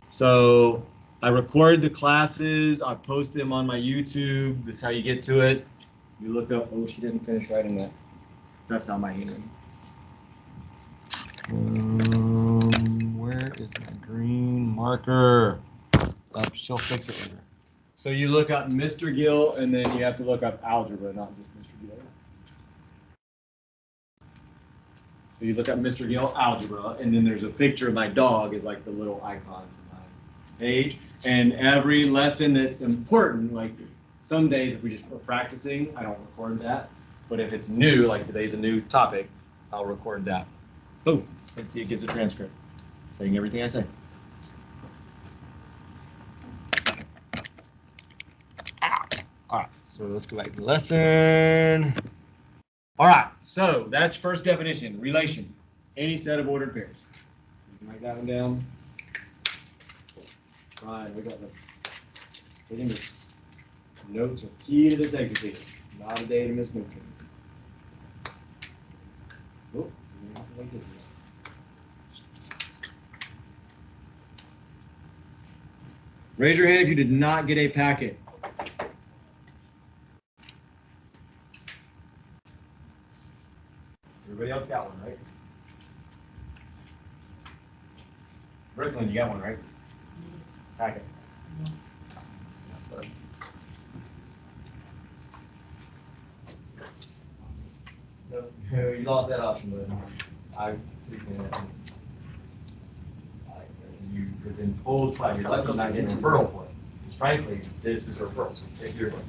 So I record the classes, I post them on my YouTube. That's how you get to it. You look up, oh, she didn't finish writing that. That's not my handwriting. Where is my green marker? Oh, she'll fix it later. So you look up Mr. Gill, and then you have to look up algebra, not just Mr. Gill. So you look up Mr. Gill algebra, and then there's a picture of my dog is like the little icon for my page. And every lesson that's important, like some days if we just are practicing, I don't record that. But if it's new, like today's a new topic, I'll record that. Oh, let's see, it gives a transcript saying everything I say. All right, so let's go back to the lesson. All right, so that's first definition, relation, any set of ordered pairs. You can write that one down. Fine, we got the taking notes. Notes are key to this exercise. Not a day to miss notes. Oh, raise your hand if you did not get a packet. Everybody else got one, right? Brooklyn, you got one, right? Packet. No, you lost that option, but you've been told twice. You're lucky not getting a referral for it. Because frankly, this is a referral, so take your one.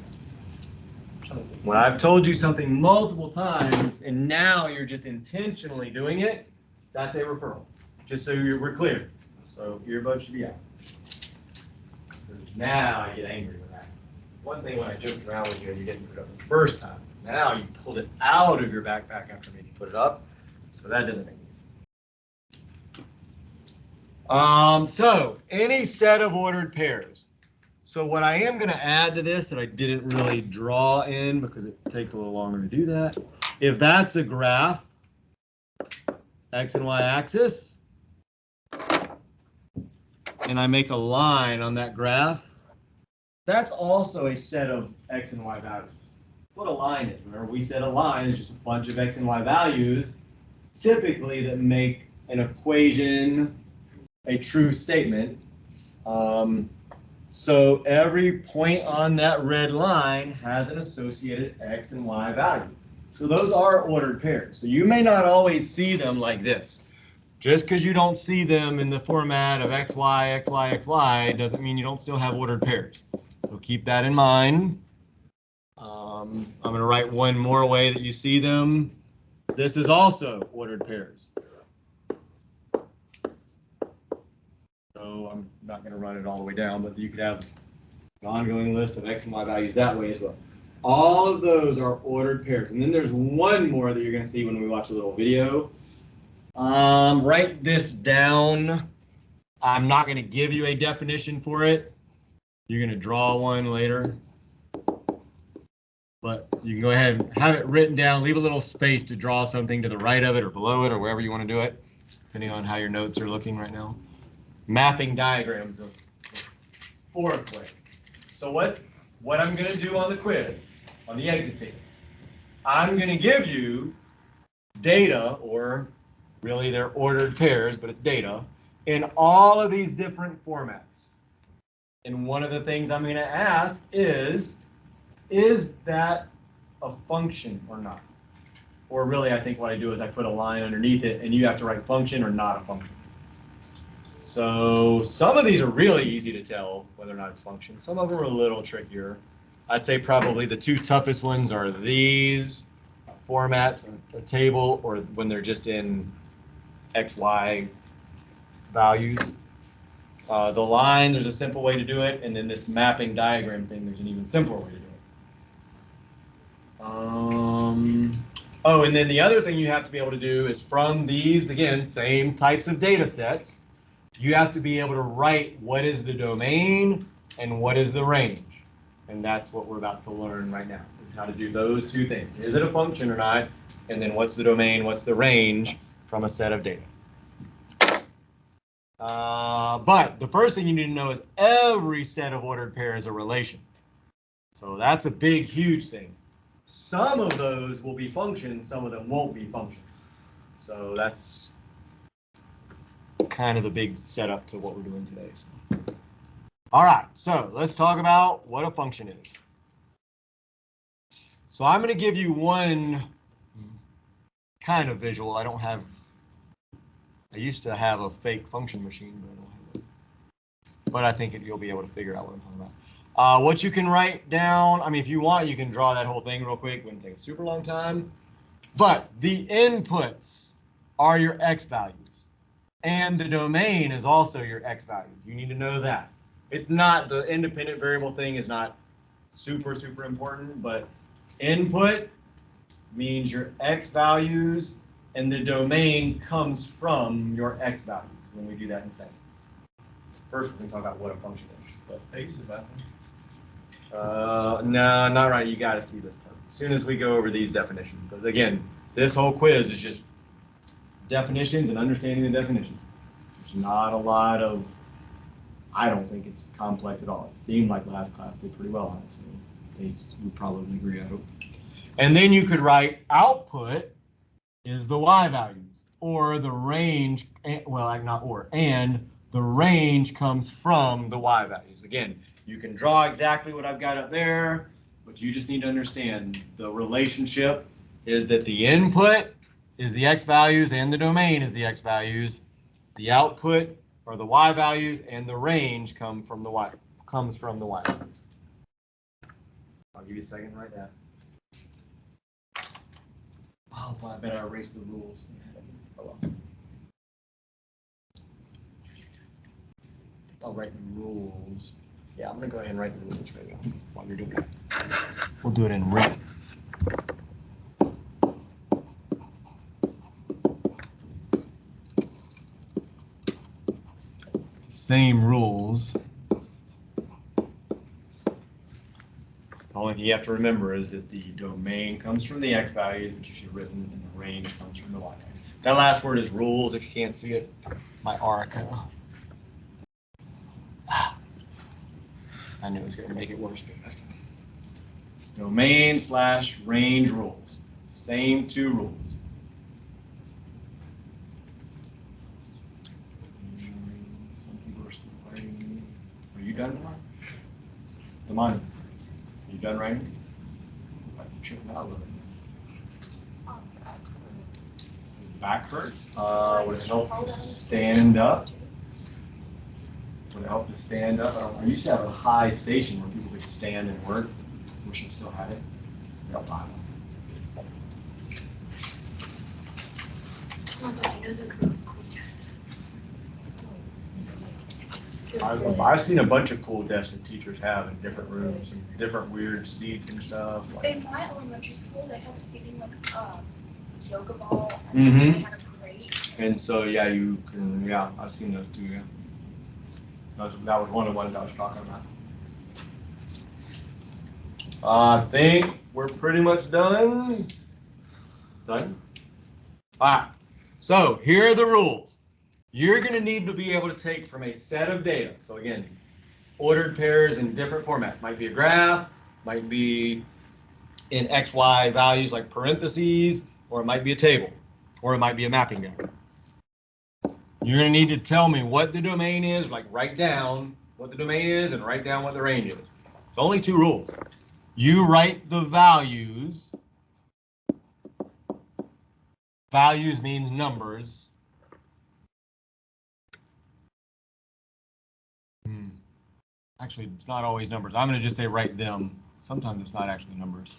When I've told you something multiple times and now you're just intentionally doing it, that's a referral. Just so we're clear. So earbuds should be out. Because now I get angry with that. One thing when I joked around with you and you didn't put it up the first time. Now you pulled it out of your backpack after maybe put it up. So that doesn't make sense. So any set of ordered pairs. So what I am going to add to this that I didn't really draw in because it takes a little longer to do that. If that's a graph, X and Y axis, and I make a line on that graph, that's also a set of X and Y values. What a line is. Remember, we said a line is just a bunch of X and Y values, typically that make an equation a true statement. So every point on that red line has an associated X and Y value. So those are ordered pairs. So you may not always see them like this. Just because you don't see them in the format of X, Y, X, Y, X, Y doesn't mean you don't still have ordered pairs. So keep that in mind. I'm going to write one more way that you see them. This is also ordered pairs. So I'm not going to run it all the way down, but you could have an ongoing list of X and Y values that way as well. All of those are ordered pairs. And then there's one more that you're going to see when we watch a little video. Write this down. I'm not going to give you a definition for it. You're going to draw one later. But you can go ahead and have it written down. Leave a little space to draw something to the right of it or below it or wherever you want to do it, depending on how your notes are looking right now. Mapping diagrams of fourth way. So what I'm going to do on the quiz, on the exit tape, I'm going to give you data, or really they're ordered pairs, but it's data, in all of these different formats. And one of the things I'm going to ask is that a function or not? Or really, I think what I do is I put a line underneath it, and you have to write function or not a function. So some of these are really easy to tell whether or not it's function. Some of them are a little trickier. I'd say probably the two toughest ones are these formats, a table, or when they're just in X, Y values. The line, there's a simple way to do it, and then this mapping diagram thing, there's an even simpler way to do it. Oh, and then the other thing you have to be able to do is from these, again, same types of data sets, you have to be able to write what is the domain and what is the range. And that's what we're about to learn right now, is how to do those two things. Is it a function or not? And then what's the domain, what's the range from a set of data? But the first thing you need to know is every set of ordered pair is a relation. So that's a big, huge thing. Some of those will be functions, some of them won't be functions. So that's kind of the big setup to what we're doing today. So. All right, so let's talk about what a function is. So I'm going to give you one kind of visual. I used to have a fake function machine, but I don't have it. But I think you'll be able to figure out what I'm talking about. What you can write down, I mean, if you want, you can draw that whole thing real quick. It wouldn't take a super long time. But the inputs are your x values. And the domain is also your x values. You need to know that. It's not, the independent variable thing is not super, super important, but input means your x values, and the domain comes from your x values when we do that in a second. First, we're going to talk about what a function is. But no, not right. You got to see this part as soon as we go over these definitions. Because again, this whole quiz is just definitions and understanding the definitions. There's not a lot of, I don't think it's complex at all. It seemed like last class did pretty well on it, so they would probably agree, I hope. And then you could write output is the y values, or the range, well, not or, and the range comes from the y values. Again, you can draw exactly what I've got up there, but you just need to understand the relationship is that the input is the x values and the domain is the x values. The output are the y values, and the range comes from the y values. I'll give you a second to write that. Oh, well, I better erase the rules. Oh, well. I'll write the rules. Yeah, I'm going to go ahead and write the rules right now while you're doing that. We'll do it in red. Same rules. The only thing you have to remember is that the domain comes from the x values, which you should have written, and the range comes from the y values. That last word is rules, if you can't see it. My Arica. I knew it was going to make it worse, but that's it. Domain / range rules. Same two rules. Some people are still writing. Are you done, Damani? Are you done writing? I'm tripping out a little bit. Back hurts. Would it help to stand up? Would it help to stand up? I used to have a high station where people could stand and work. Wish I still had it. I've seen a bunch of cool desks that teachers have in different rooms and different weird seats and stuff. In my elementary school, they have seating like yoga ball, and they had a grate. And so, yeah, you can, yeah, I've seen those too, yeah. That was one of the ones I was talking about. I think we're pretty much done. Done? All right, so here are the rules. You're going to need to be able to take from a set of data. So again, ordered pairs in different formats. Might be a graph, might be in XY values like parentheses, or it might be a table, or it might be a mapping diagram. You're going to need to tell me what the domain is, like write down what the domain is and write down what the range is. It's only two rules. You write the values. Values means numbers. Actually, it's not always numbers. I'm going to just say write them. Sometimes it's not actually numbers.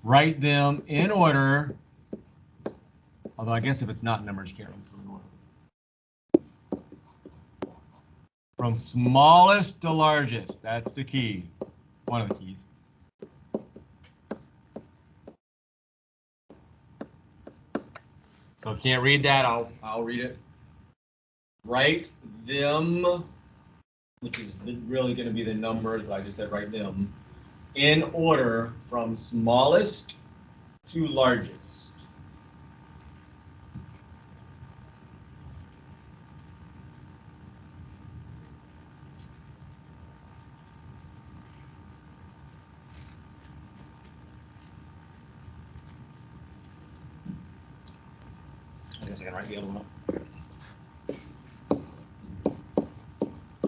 Write them in order. Although I guess if it's not numbers, you can't really put in order. From smallest to largest. That's the key. One of the keys. So if you can't read that, I'll read it. Write them, which is really going to be the numbers, but I just said write them, in order from smallest to largest. a second, write the other one up.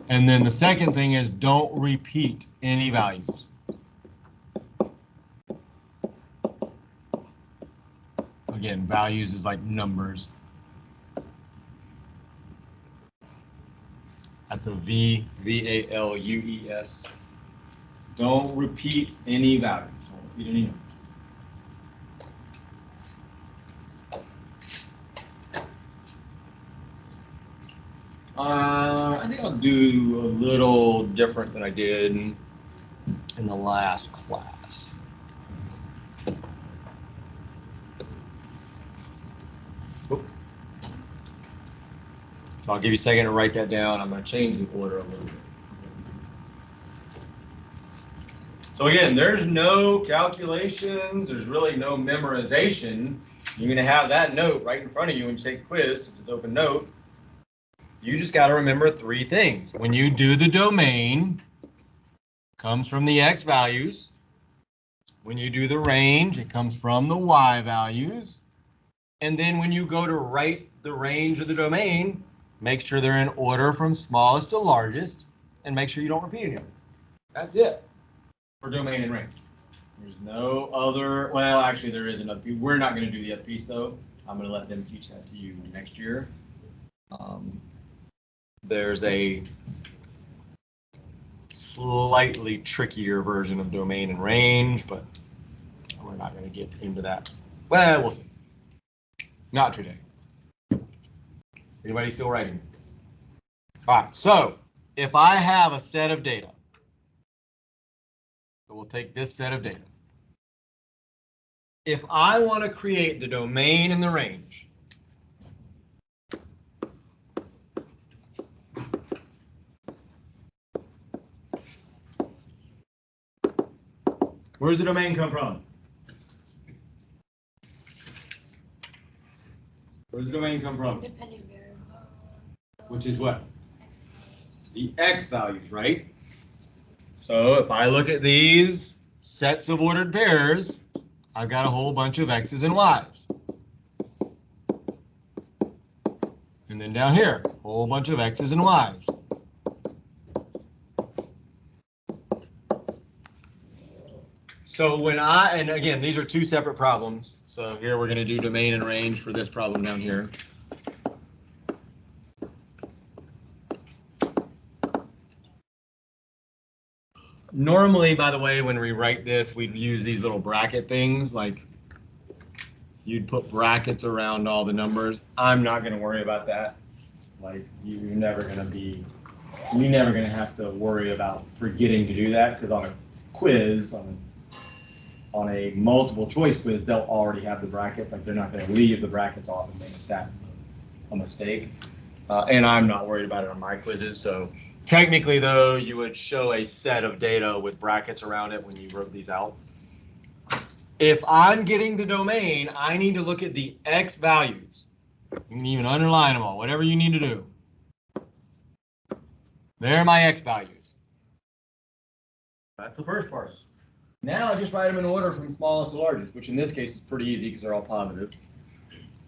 And then the second thing is don't repeat any values. Again, values is like numbers. That's a V-A-L-U-E-S. Don't repeat any values. Don't repeat any numbers. I think I'll do a little different than I did in the last class. Oop. So I'll give you a second to write that down. I'm going to change the order a little bit. So again, there's no calculations. There's really no memorization. You're going to have that note right in front of you when you take the quiz, since it's open note. You just got to remember three things. When you do the domain, comes from the x values. When you do the range, it comes from the y values. And then when you go to write the range of the domain, make sure they're in order from smallest to largest, and make sure you don't repeat any of them. That's it for domain and range. There's no other, well, actually there is another piece. We're not going to do the other piece though. I'm going to let them teach that to you next year. There's a slightly trickier version of domain and range, but we're not going to get into that. Well, we'll see. Not today. Anybody still writing? All right, so if I have a set of data, so we'll take this set of data. If I want to create the domain and the range, where's the domain come from? Where's the domain come from? Independent variable. Which is what? X. The x values, right? So if I look at these sets of ordered pairs, I've got a whole bunch of x's and y's. And then down here, a whole bunch of x's and y's. So when and again, these are two separate problems. So here we're going to do domain and range for this problem down here. Normally, by the way, when we write this, we'd use these little bracket things, like you'd put brackets around all the numbers. I'm not going to worry about that. Like you're never going to have to worry about forgetting to do that, because on a quiz, on a multiple choice quiz, they'll already have the brackets. Like they're not going to leave the brackets off and make that a mistake. And I'm not worried about it on my quizzes. So technically, though, you would show a set of data with brackets around it when you wrote these out. If I'm getting the domain, I need to look at the x values. You can even underline them all, whatever you need to do. There are my x values. That's the first part. Now I just write them in order from smallest to largest, which in this case is pretty easy because they're all positive.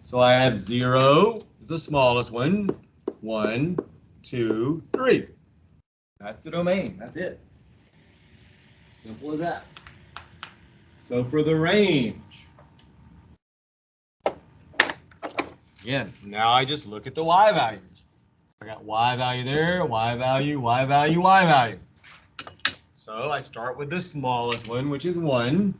So I have 0 is the smallest one, 1, 2, 3. That's the domain. That's it. Simple as that. So for the range, again, now I just look at the y values. I got y value there, y value, y value, y value. So I start with the smallest one, which is 1.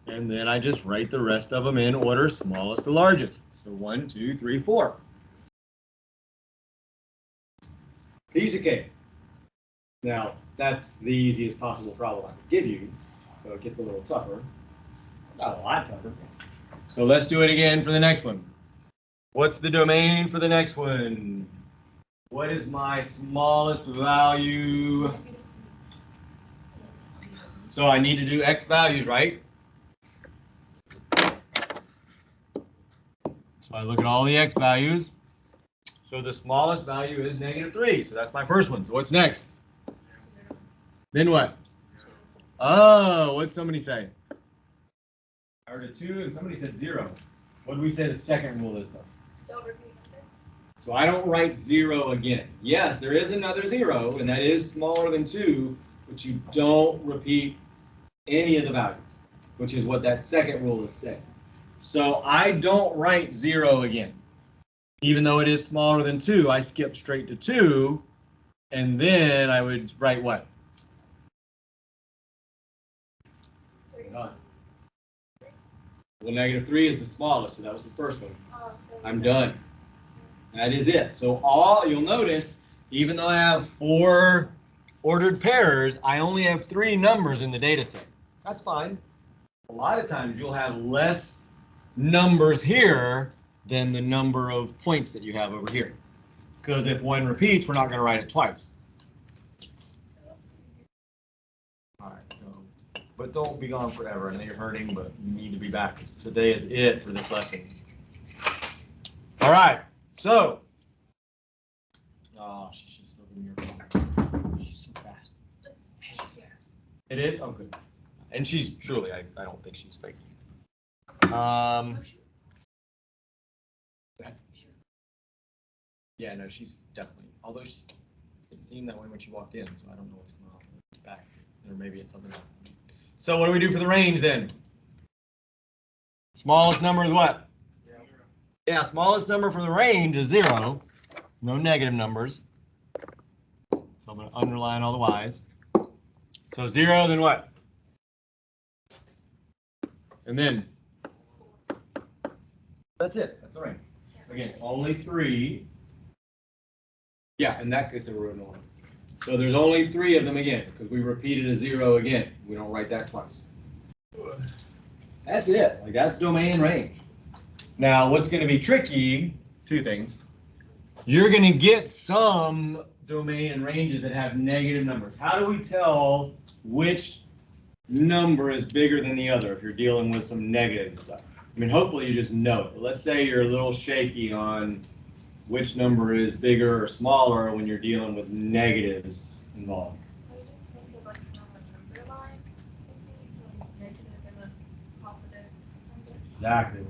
And then I just write the rest of them in order, smallest to largest. So 1, 2, 3, 4. Piece of cake. Now, that's the easiest possible problem I could give you, so it gets a little tougher. Not a lot tougher. So let's do it again for the next one. What's the domain for the next one? What is my smallest value? So I need to do x values, right? So I look at all the x values. So the smallest value is -3. So that's my first one. So what's next? Then what? Oh, what'd somebody say? I heard a 2 and somebody said 0. What do we say the second rule is though? Don't repeat number. So I don't write 0 again. Yes, there is another 0, and that is smaller than 2, but you don't repeat any of the values, which is what that second rule is saying. So I don't write 0 again. Even though it is smaller than 2, I skip straight to 2, and then I would write what? None. Well, -3 is the smallest, so that was the first one. I'm done. That is it. So you'll notice, even though I have 4 ordered pairs, I only have 3 numbers in the data set. That's fine. A lot of times you'll have less numbers here than the number of points that you have over here. Because if one repeats, we're not going to write it twice. All right, but don't be gone forever. I know you're hurting, but you need to be back because today is it for this lesson. All right, so. Oh, she should still be your phone. She's so fast. It is? Oh, good. And she's truly, I don't think she's fake. Yeah, no, she's definitely, although it seemed that way when she walked in, so I don't know what's going on back. Or maybe it's something else. So what do we do for the range then? Smallest number is what? 0. Yeah, smallest number for the range is 0. No negative numbers. So I'm going to underline all the Y's. So 0, then what? And then that's it. That's the range. Again, only 3. Yeah, in that case, they were in order. So there's only 3 of them again, because we repeated a 0 again. We don't write that twice. That's it. Like, that's domain and range. Now, what's going to be tricky, 2 things. You're going to get some domain and ranges that have negative numbers. How do we tell which number is bigger than the other if you're dealing with some negative stuff? I mean, hopefully you just know it. But let's say you're a little shaky on which number is bigger or smaller when you're dealing with negatives involved. I just think of like a number line, maybe like negative and a positive number. Exactly.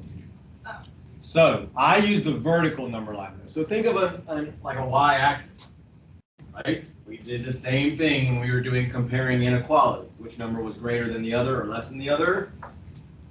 Oh. So I use the vertical number line. So think of like a y-axis, right? We did the same thing when we were doing comparing inequalities. Which number was greater than the other or less than the other?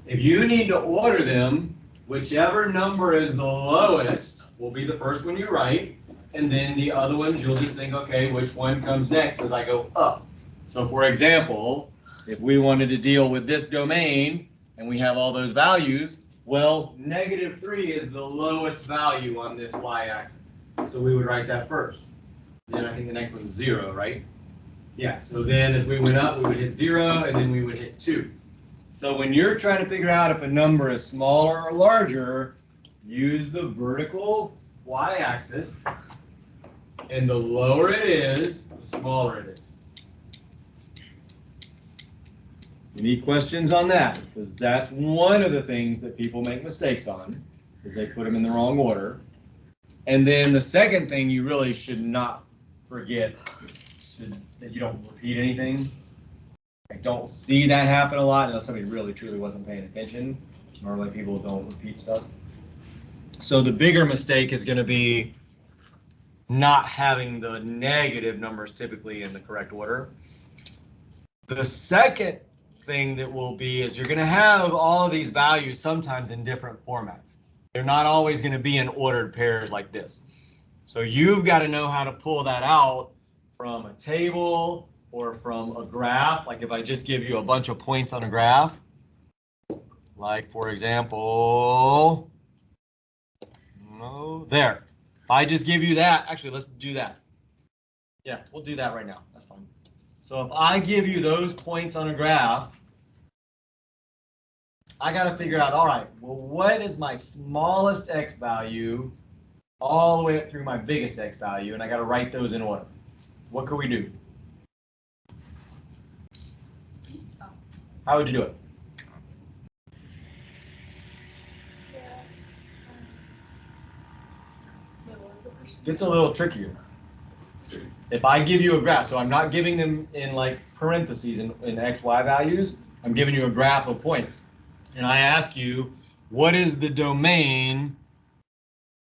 If you need to order them, whichever number is the lowest will be the first one you write, and then the other ones you'll just think, okay, which one comes next as I go up. So for example, if we wanted to deal with this domain and we have all those values, well, -3 is the lowest value on this y-axis. So we would write that first. Then I think the next one's 0, right? Yeah, so then as we went up, we would hit 0, and then we would hit 2. So when you're trying to figure out if a number is smaller or larger, use the vertical y-axis, and the lower it is, the smaller it is. Any questions on that? Because that's one of the things that people make mistakes on, is they put them in the wrong order. And then the second thing you really should not forget is that you don't repeat anything. I don't see that happen a lot unless somebody really truly wasn't paying attention. Normally people don't repeat stuff. So the bigger mistake is going to be not having the negative numbers typically in the correct order. The second thing that will be is you're going to have all of these values sometimes in different formats. They're not always going to be in ordered pairs like this. So you've got to know how to pull that out from a table or from a graph. Like if I just give you a bunch of points on a graph, like for example, there. If I just give you that, actually, let's do that. Yeah, we'll do that right now. That's fine. So if I give you those points on a graph, I got to figure out, all right, well, what is my smallest x value all the way up through my biggest x value, and I got to write those in order. What could we do? How would you do it? It's a little trickier. If I give you a graph, so I'm not giving them in like parentheses in x, y values, I'm giving you a graph of points. And I ask you, what is the domain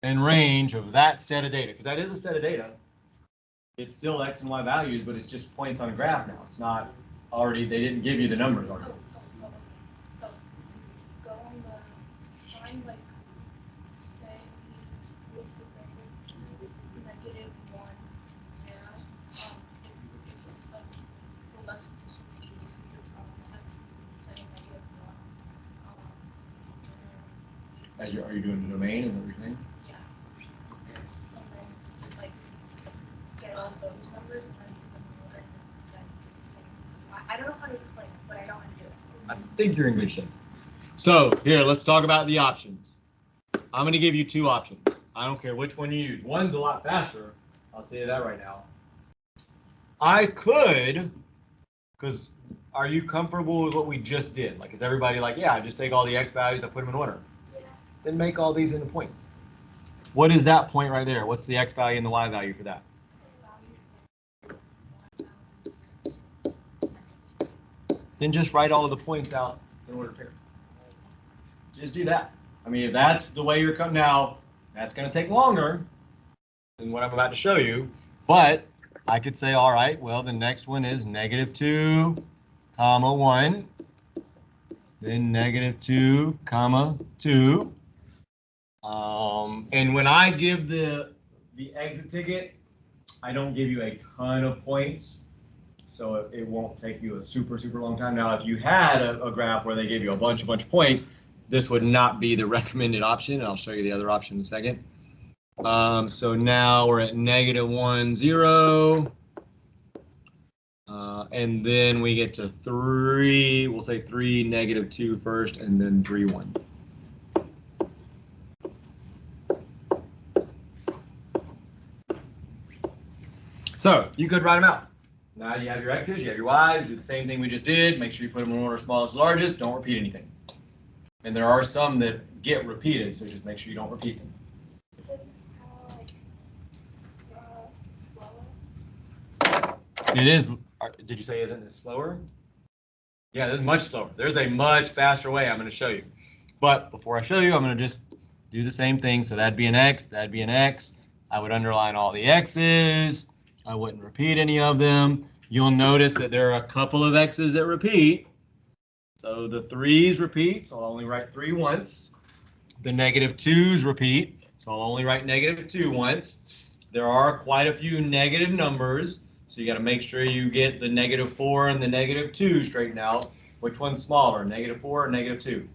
and range of that set of data? Because that is a set of data. It's still X and Y values, but it's just points on a graph now. It's not already, they didn't give you the numbers already. So go on the find like say what's the greatest -1, 0. If it's like well that's this one's easy since it's on X, say -1. As you, are you doing the domain and everything? Yeah. And then like get all those numbers and then put them in order and then do the same. I don't know how to explain it, but I know how to do it. I think you're in good shape. So here, let's talk about the options. I'm going to give you two options. I don't care which one you use. One's a lot faster. I'll tell you that right now. I could, because are you comfortable with what we just did? Like, is everybody like, yeah, I just take all the X values, I put them in order. Yeah. Then make all these into points. What is that point right there? What's the X value and the Y value for that? Then just write all of the points out in order pairs. Just do that. I mean, if that's the way you're coming now, that's going to take longer than what I'm about to show you. But I could say, all right, well, the next one is -2, 1, then -2, 2. And when I give the exit ticket, I don't give you a ton of points. So it won't take you a super long time. Now, if you had a graph where they gave you a bunch of points, this would not be the recommended option. And I'll show you the other option in a second. So now we're at -1, 0. And then we get to 3. We'll say 3, -2 first, and then 3, 1. So you could write them out. Now you have your X's, you have your Y's, do the same thing we just did. Make sure you put them in order smallest to largest. Don't repeat anything. And there are some that get repeated, so just make sure you don't repeat them. Is it just kind of like slower? It is, did you say isn't it slower? Yeah, this is much slower. There's a much faster way I'm going to show you. But before I show you, I'm going to just do the same thing. So that'd be an X, that'd be an X. I would underline all the X's. I wouldn't repeat any of them. You'll notice that there are a couple of X's that repeat. So the 3's repeat, so I'll only write 3 once. The -2's repeat, so I'll only write -2 once. There are quite a few negative numbers, so you got to make sure you get the -4 and the -2 straightened out. Which one's smaller, -4 or -2?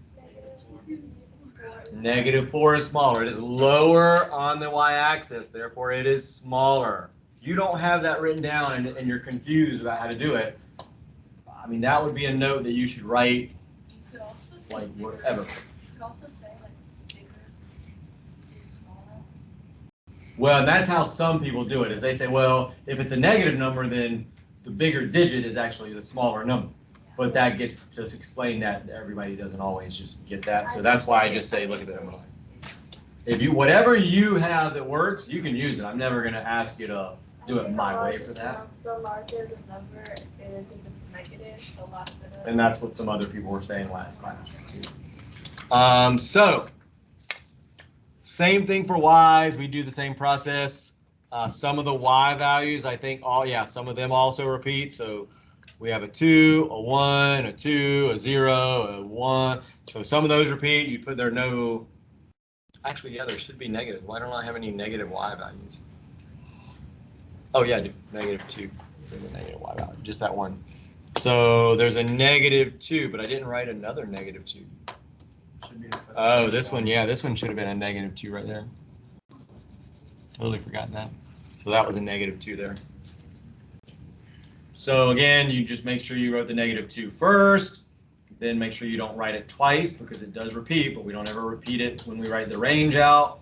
-4 is smaller. It is lower on the y-axis, therefore it is smaller. You don't have that written down and you're confused about how to do it. I mean, that would be a note that you should write, You could also say like, bigger. whatever. You could also say like bigger is smaller. Well, that's how some people do it, is they say, well, if it's a negative number, then the bigger digit is actually the smaller number. But that gets to explain that everybody doesn't always just get that. So that's why I just say, look at the number line. If you, whatever you have that works, you can use it. I'm never going to ask you to do it my way for that. The larger the number is, if it's negative, the less it is. And that's what some other people were saying last class too. So same thing for Y's. We do the same process. Some of the Y values, I think some of them also repeat. So we have a 2, a 1, a 2, a 0, a 1. So some of those repeat. You put there no. Actually, yeah, there should be negative. Why don't I have any negative Y values? Oh yeah, I do. -2. There's a negative Y value. Just that one. So there's a -2, but I didn't write another -2. Oh, this one, yeah, this one should have been a -2 right there. Totally forgotten that. So that was a -2 there. So again, you just make sure you wrote the -2 first, then make sure you don't write it twice because it does repeat, but we don't ever repeat it when we write the range out.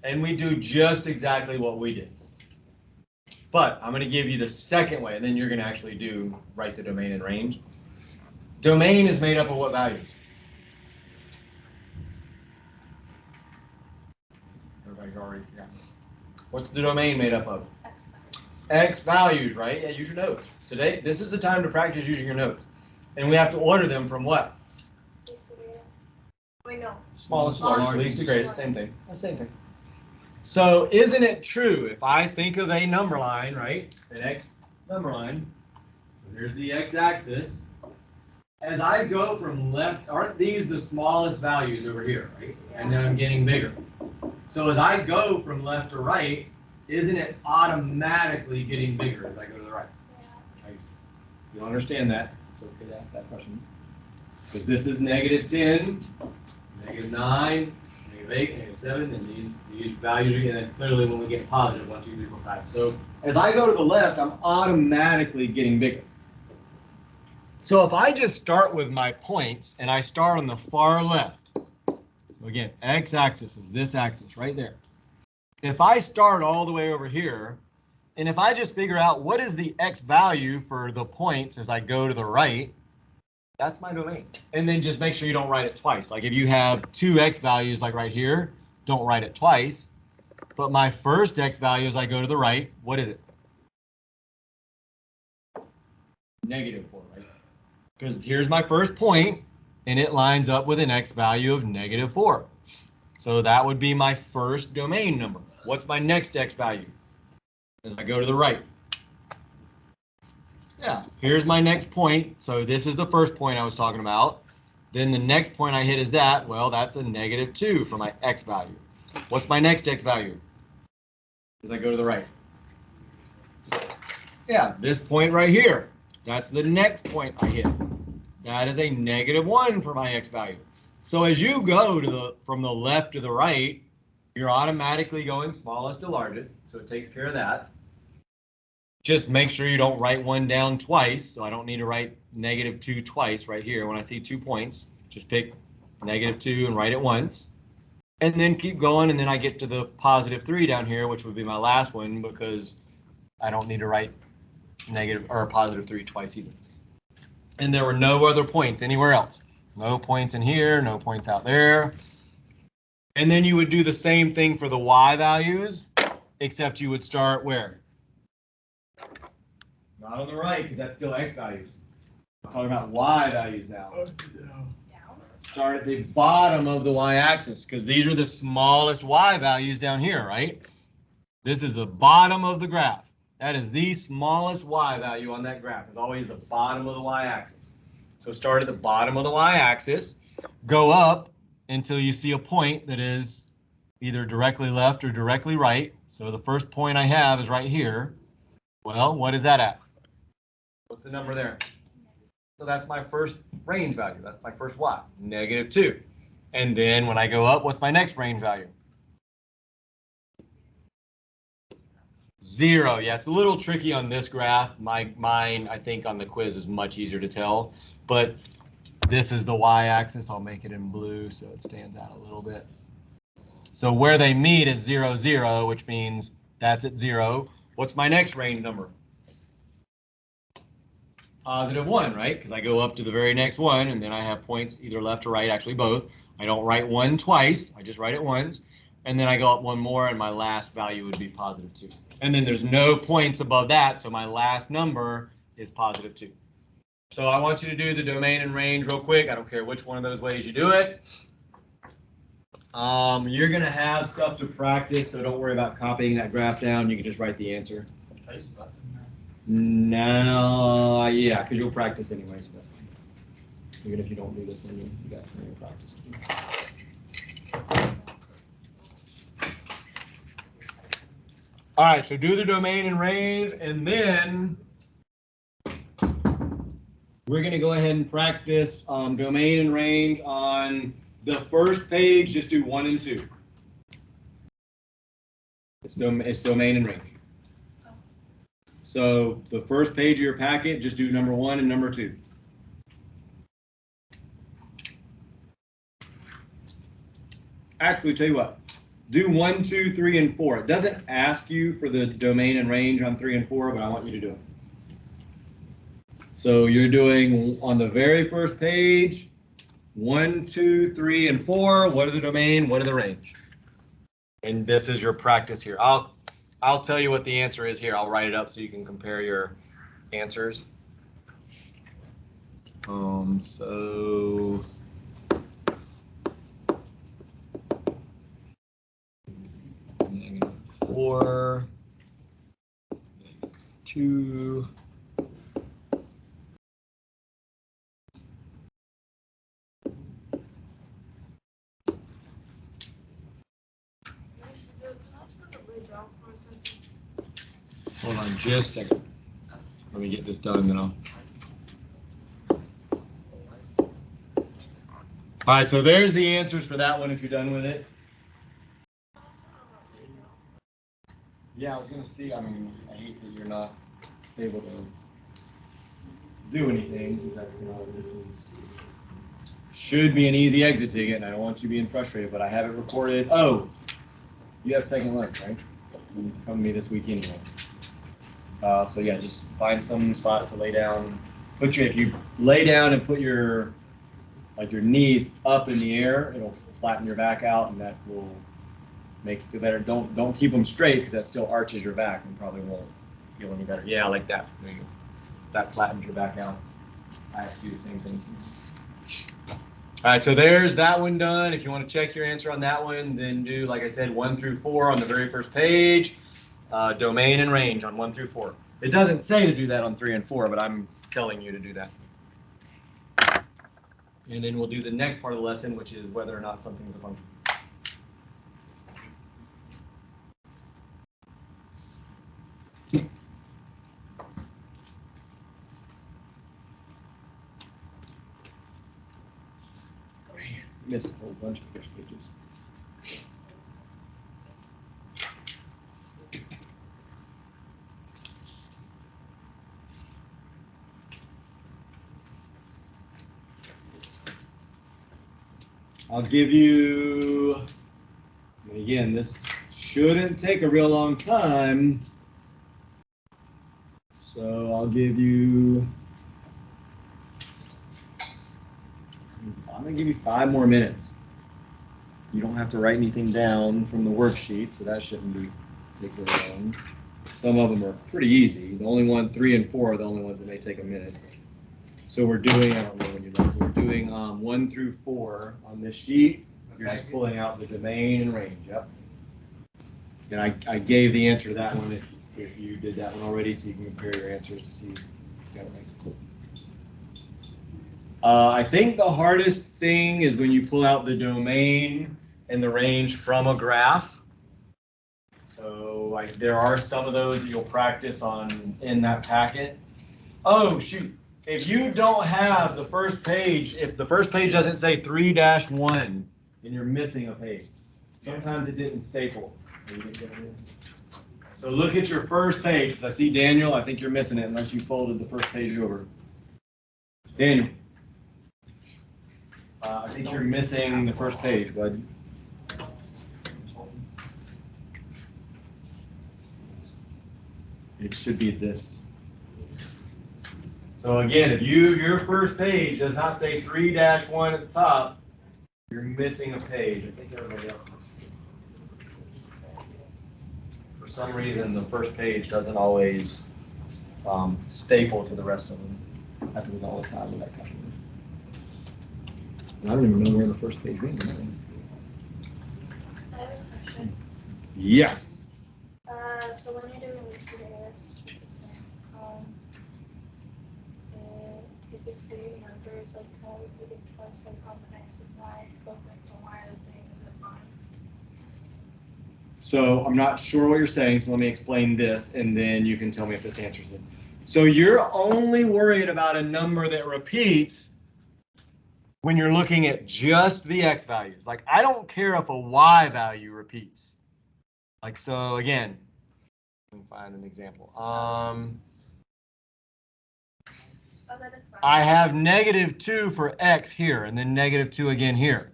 And we do just exactly what we did. But I'm going to give you the second way, and then you're going to actually write the domain and range. Domain is made up of what values? Everybody's already forgotten. What's the domain made up of? X values. X values, right? Yeah, use your notes. Today, this is the time to practice using your notes. And we have to order them from what? Wait, no. Smallest to largest, least to greatest, Largest. same thing. The same thing. So isn't it true if I think of a number line, right? An X number line. So here's the X-axis. As I go from left, aren't these the smallest values over here, right? And then I'm getting bigger. So as I go from left to right, isn't it automatically getting bigger as I go to the right? Yeah. Nice. You don't understand that? It's okay to ask that question. Because this is -10, -9, -8, -7, and these values are getting clearly when we get positive 1, 2, 3, 4, 5. So as I go to the left, I'm automatically getting bigger. So if I just start with my points and I start on the far left, so again, x-axis is this axis right there. If I start all the way over here, and if I just figure out what is the x value for the points as I go to the right, that's my domain. And then just make sure you don't write it twice. Like if you have two x values like right here, don't write it twice. But my first x value as I go to the right, what is it? -4, right? Because here's my first point, and it lines up with an x value of -4. So that would be my first domain number. What's my next x value? As I go to the right. Yeah, here's my next point. So this is the first point I was talking about. Then the next point I hit is that. Well, that's a -2 for my x value. What's my next x value? As I go to the right. Yeah, this point right here. That's the next point I hit. That is a -1 for my x value. So as you go to from the left to the right, you're automatically going smallest to largest. So it takes care of that. Just make sure you don't write one down twice. So I don't need to write -2 twice right here. When I see 2 points, just pick -2 and write it once. And then keep going. And then I get to the +3 down here, which would be my last one because I don't need to write +3 twice either. And there were no other points anywhere else. No points in here, no points out there. And then you would do the same thing for the y values, except you would start where? Not on the right, because that's still x values. I'm talking about y values now. Start at the bottom of the y-axis, because these are the smallest y values down here, right? This is the bottom of the graph. That is the smallest y value on that graph. It's always the bottom of the y-axis. So start at the bottom of the y-axis, go up until you see a point that is either directly left or directly right. So the first point I have is right here. Well, what is that at? What's the number there? So that's my first range value. That's my first y, -2. And then when I go up, what's my next range value? 0. Yeah, it's a little tricky on this graph. Mine, I think on the quiz is much easier to tell, but this is the y-axis. I'll make it in blue so it stands out a little bit. So where they meet is 0, 0, which means that's at 0. What's my next range number? +1, right? Because I go up to the very next one, and then I have points either left or right, actually both. I don't write one twice. I just write it once. And then I go up one more, and my last value would be +2. And then there's no points above that, so my last number is +2. So I want you to do the domain and range real quick. I don't care which one of those ways you do it. You're going to have stuff to practice, so don't worry about copying that graph down. You can just write the answer. No, yeah, because you'll practice anyway, so that's fine. Even if you don't do this one, you got plenty of practice. All right, so do the domain and range, and then we're going to go ahead and practice domain and range on the first page. Just do 1 and 2. It's domain and range. So the first page of your packet, just do number 1 and number 2. Actually, tell you what, do 1, 2, 3, and 4. It doesn't ask you for the domain and range on 3 and 4, but I want you to do it. So you're doing on the very first page, 1, 2, 3, and 4. What are the domain? What are the range? And this is your practice here. I'll tell you what the answer is here. I'll write it up so you can compare your answers. So 4, 2. Hold on just a second. Let me get this done, then I'll. All right, so there's the answers for that one if you're done with it. Yeah, I was going to see. I mean, I hate that you're not able to do anything because that's, you know, this is should be an easy exit ticket, and I don't want you being frustrated, but I have it recorded. Oh, you have second lunch, right? You can come to me this week anyway. So yeah, just find some spot to lay down. If you lay down and put your knees up in the air, it'll flatten your back out, and that will make you feel better. Don't keep them straight because that still arches your back and probably won't feel any better. Yeah, like that. There you go. That flattens your back out. I have to do the same thing sometimes. All right, so there's that one done. If you want to check your answer on that one, then do, like I said, 1 through 4 on the very first page. Domain and range on 1 through 4. It doesn't say to do that on 3 and 4, but I'm telling you to do that. And then we'll do the next part of the lesson, which is whether or not something's a function. Missed a whole bunch of first pages. I'll give you, and again, this shouldn't take a real long time. So I'll give you, I'm going to give you 5 more minutes. You don't have to write anything down from the worksheet, so that shouldn't be particularly long. Some of them are pretty easy. The only one, 3 and 4, are the only ones that may take a minute. So we're doing, I don't know when you know, we're doing 1 through 4 on this sheet. You're just pulling out the domain and range, yep. And I gave the answer to that one if you did that one already, so you can compare your answers to see if you got it right. I think the hardest thing is when you pull out the domain and the range from a graph. So like there are some of those that you'll practice on in that packet. Oh, shoot. If you don't have the first page, if the first page doesn't say 3-1, then you're missing a page. Sometimes it didn't staple. So look at your first page. 'Cause I see Daniel, I think you're missing it unless you folded the first page over. Daniel. I think you're missing the first page, bud. It should be this. So again, if your first page does not say 3-1 at the top, you're missing a page. I think everybody else is. For some reason, the first page doesn't always staple to the rest of them. I have to do all the time with that calculator. I don't even know where the first page went. I have a question. Yes. So when you're doing this list, if it's 3 numbers, like how we put it twice, like on the X and Y, both X and Y are the same, is it fine? So I'm not sure what you're saying, so let me explain this, and then you can tell me if this answers it. So you're only worried about a number that repeats when you're looking at just the X values. Like, I don't care if a Y value repeats. Like, so again, let me find an example. I have -2 for X here, and then -2 again here.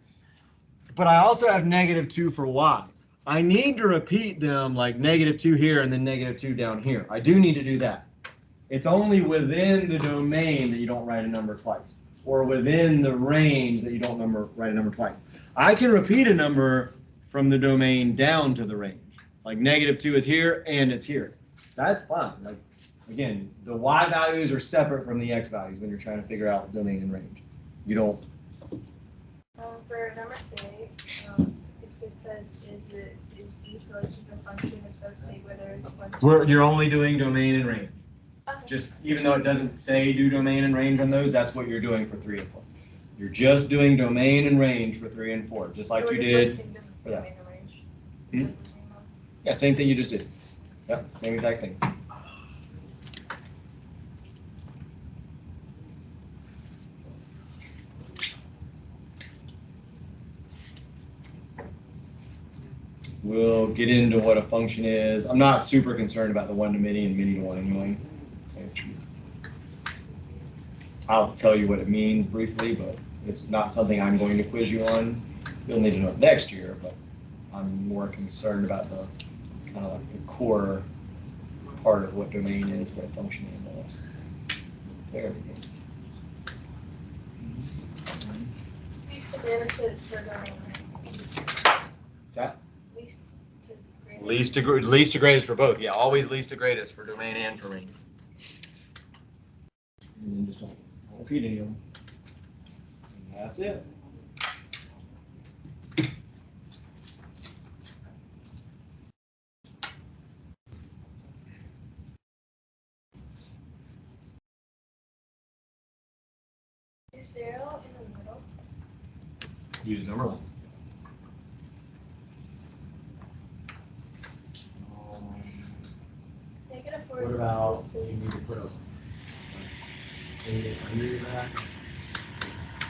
But I also have -2 for Y. I need to repeat them like -2 here and then -2 down here. I do need to do that. It's only within the domain that you don't write a number twice, or within the range that you don't write a number twice. I can repeat a number from the domain down to the range. Like -2 is here and it's here. That's fine. Like, again, the Y values are separate from the X values when you're trying to figure out domain and range. You don't. For number 3, if it says is is each relative to a function of some state where there is one. You're only doing domain and range. Just even though it doesn't say do domain and range on those, that's what you're doing for 3 and 4. You're just doing domain and range for 3 and 4, just like you did for that. Hmm? Yeah, same thing you just did. Yep, same exact thing. We'll get into what a function is. I'm not super concerned about the one to many and many to one anyway. I'll tell you what it means briefly, but it's not something I'm going to quiz you on. You'll need to know it next year, but I'm more concerned about the kind of like the core part of what domain is, what a function is. There we go. That? Least to greatest for both. Yeah, always least to greatest for domain and for range. And then just don't repeat any of them. And that's it. Is 0 in the middle? Use number line. -4. What about you need to put a under your back?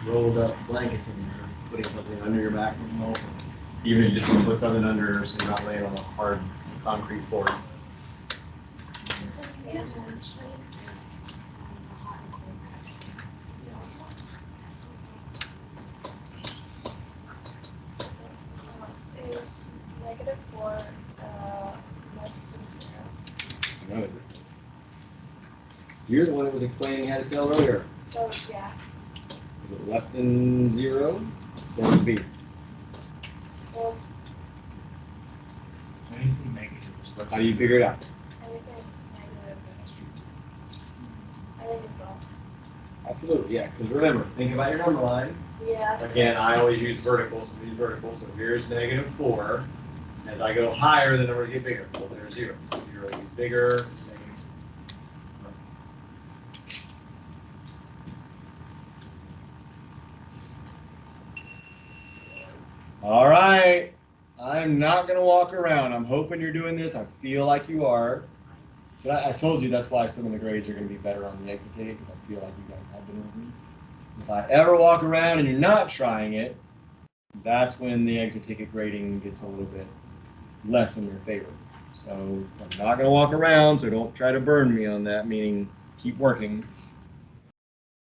Rolled up blankets in there, putting something under your back. Even if you just want to put something under so you're not laying on a hard concrete floor. Is -4 less than 0? No, you're the one that was explaining how to tell earlier. So yeah. Is it less than 0? Then it'd be. Well, Anything negative is less. How do you figure it out? anything negative is. I think it's false. Absolutely, yeah. Because remember, think about your number line. Yeah. Again, I always use vertical, so we use vertical. So here's -4. As I go higher, the numbers get bigger. Well, there's 0. So 0 gets bigger. All right. I'm not going to walk around. I'm hoping you're doing this. I feel like you are. But I told you that's why some of the grades are going to be better on the exit ticket, because I feel like you guys have been with me. If I ever walk around and you're not trying it, that's when the exit ticket grading gets a little bit less in your favor. So I'm not going to walk around, so don't try to burn me on that, meaning keep working.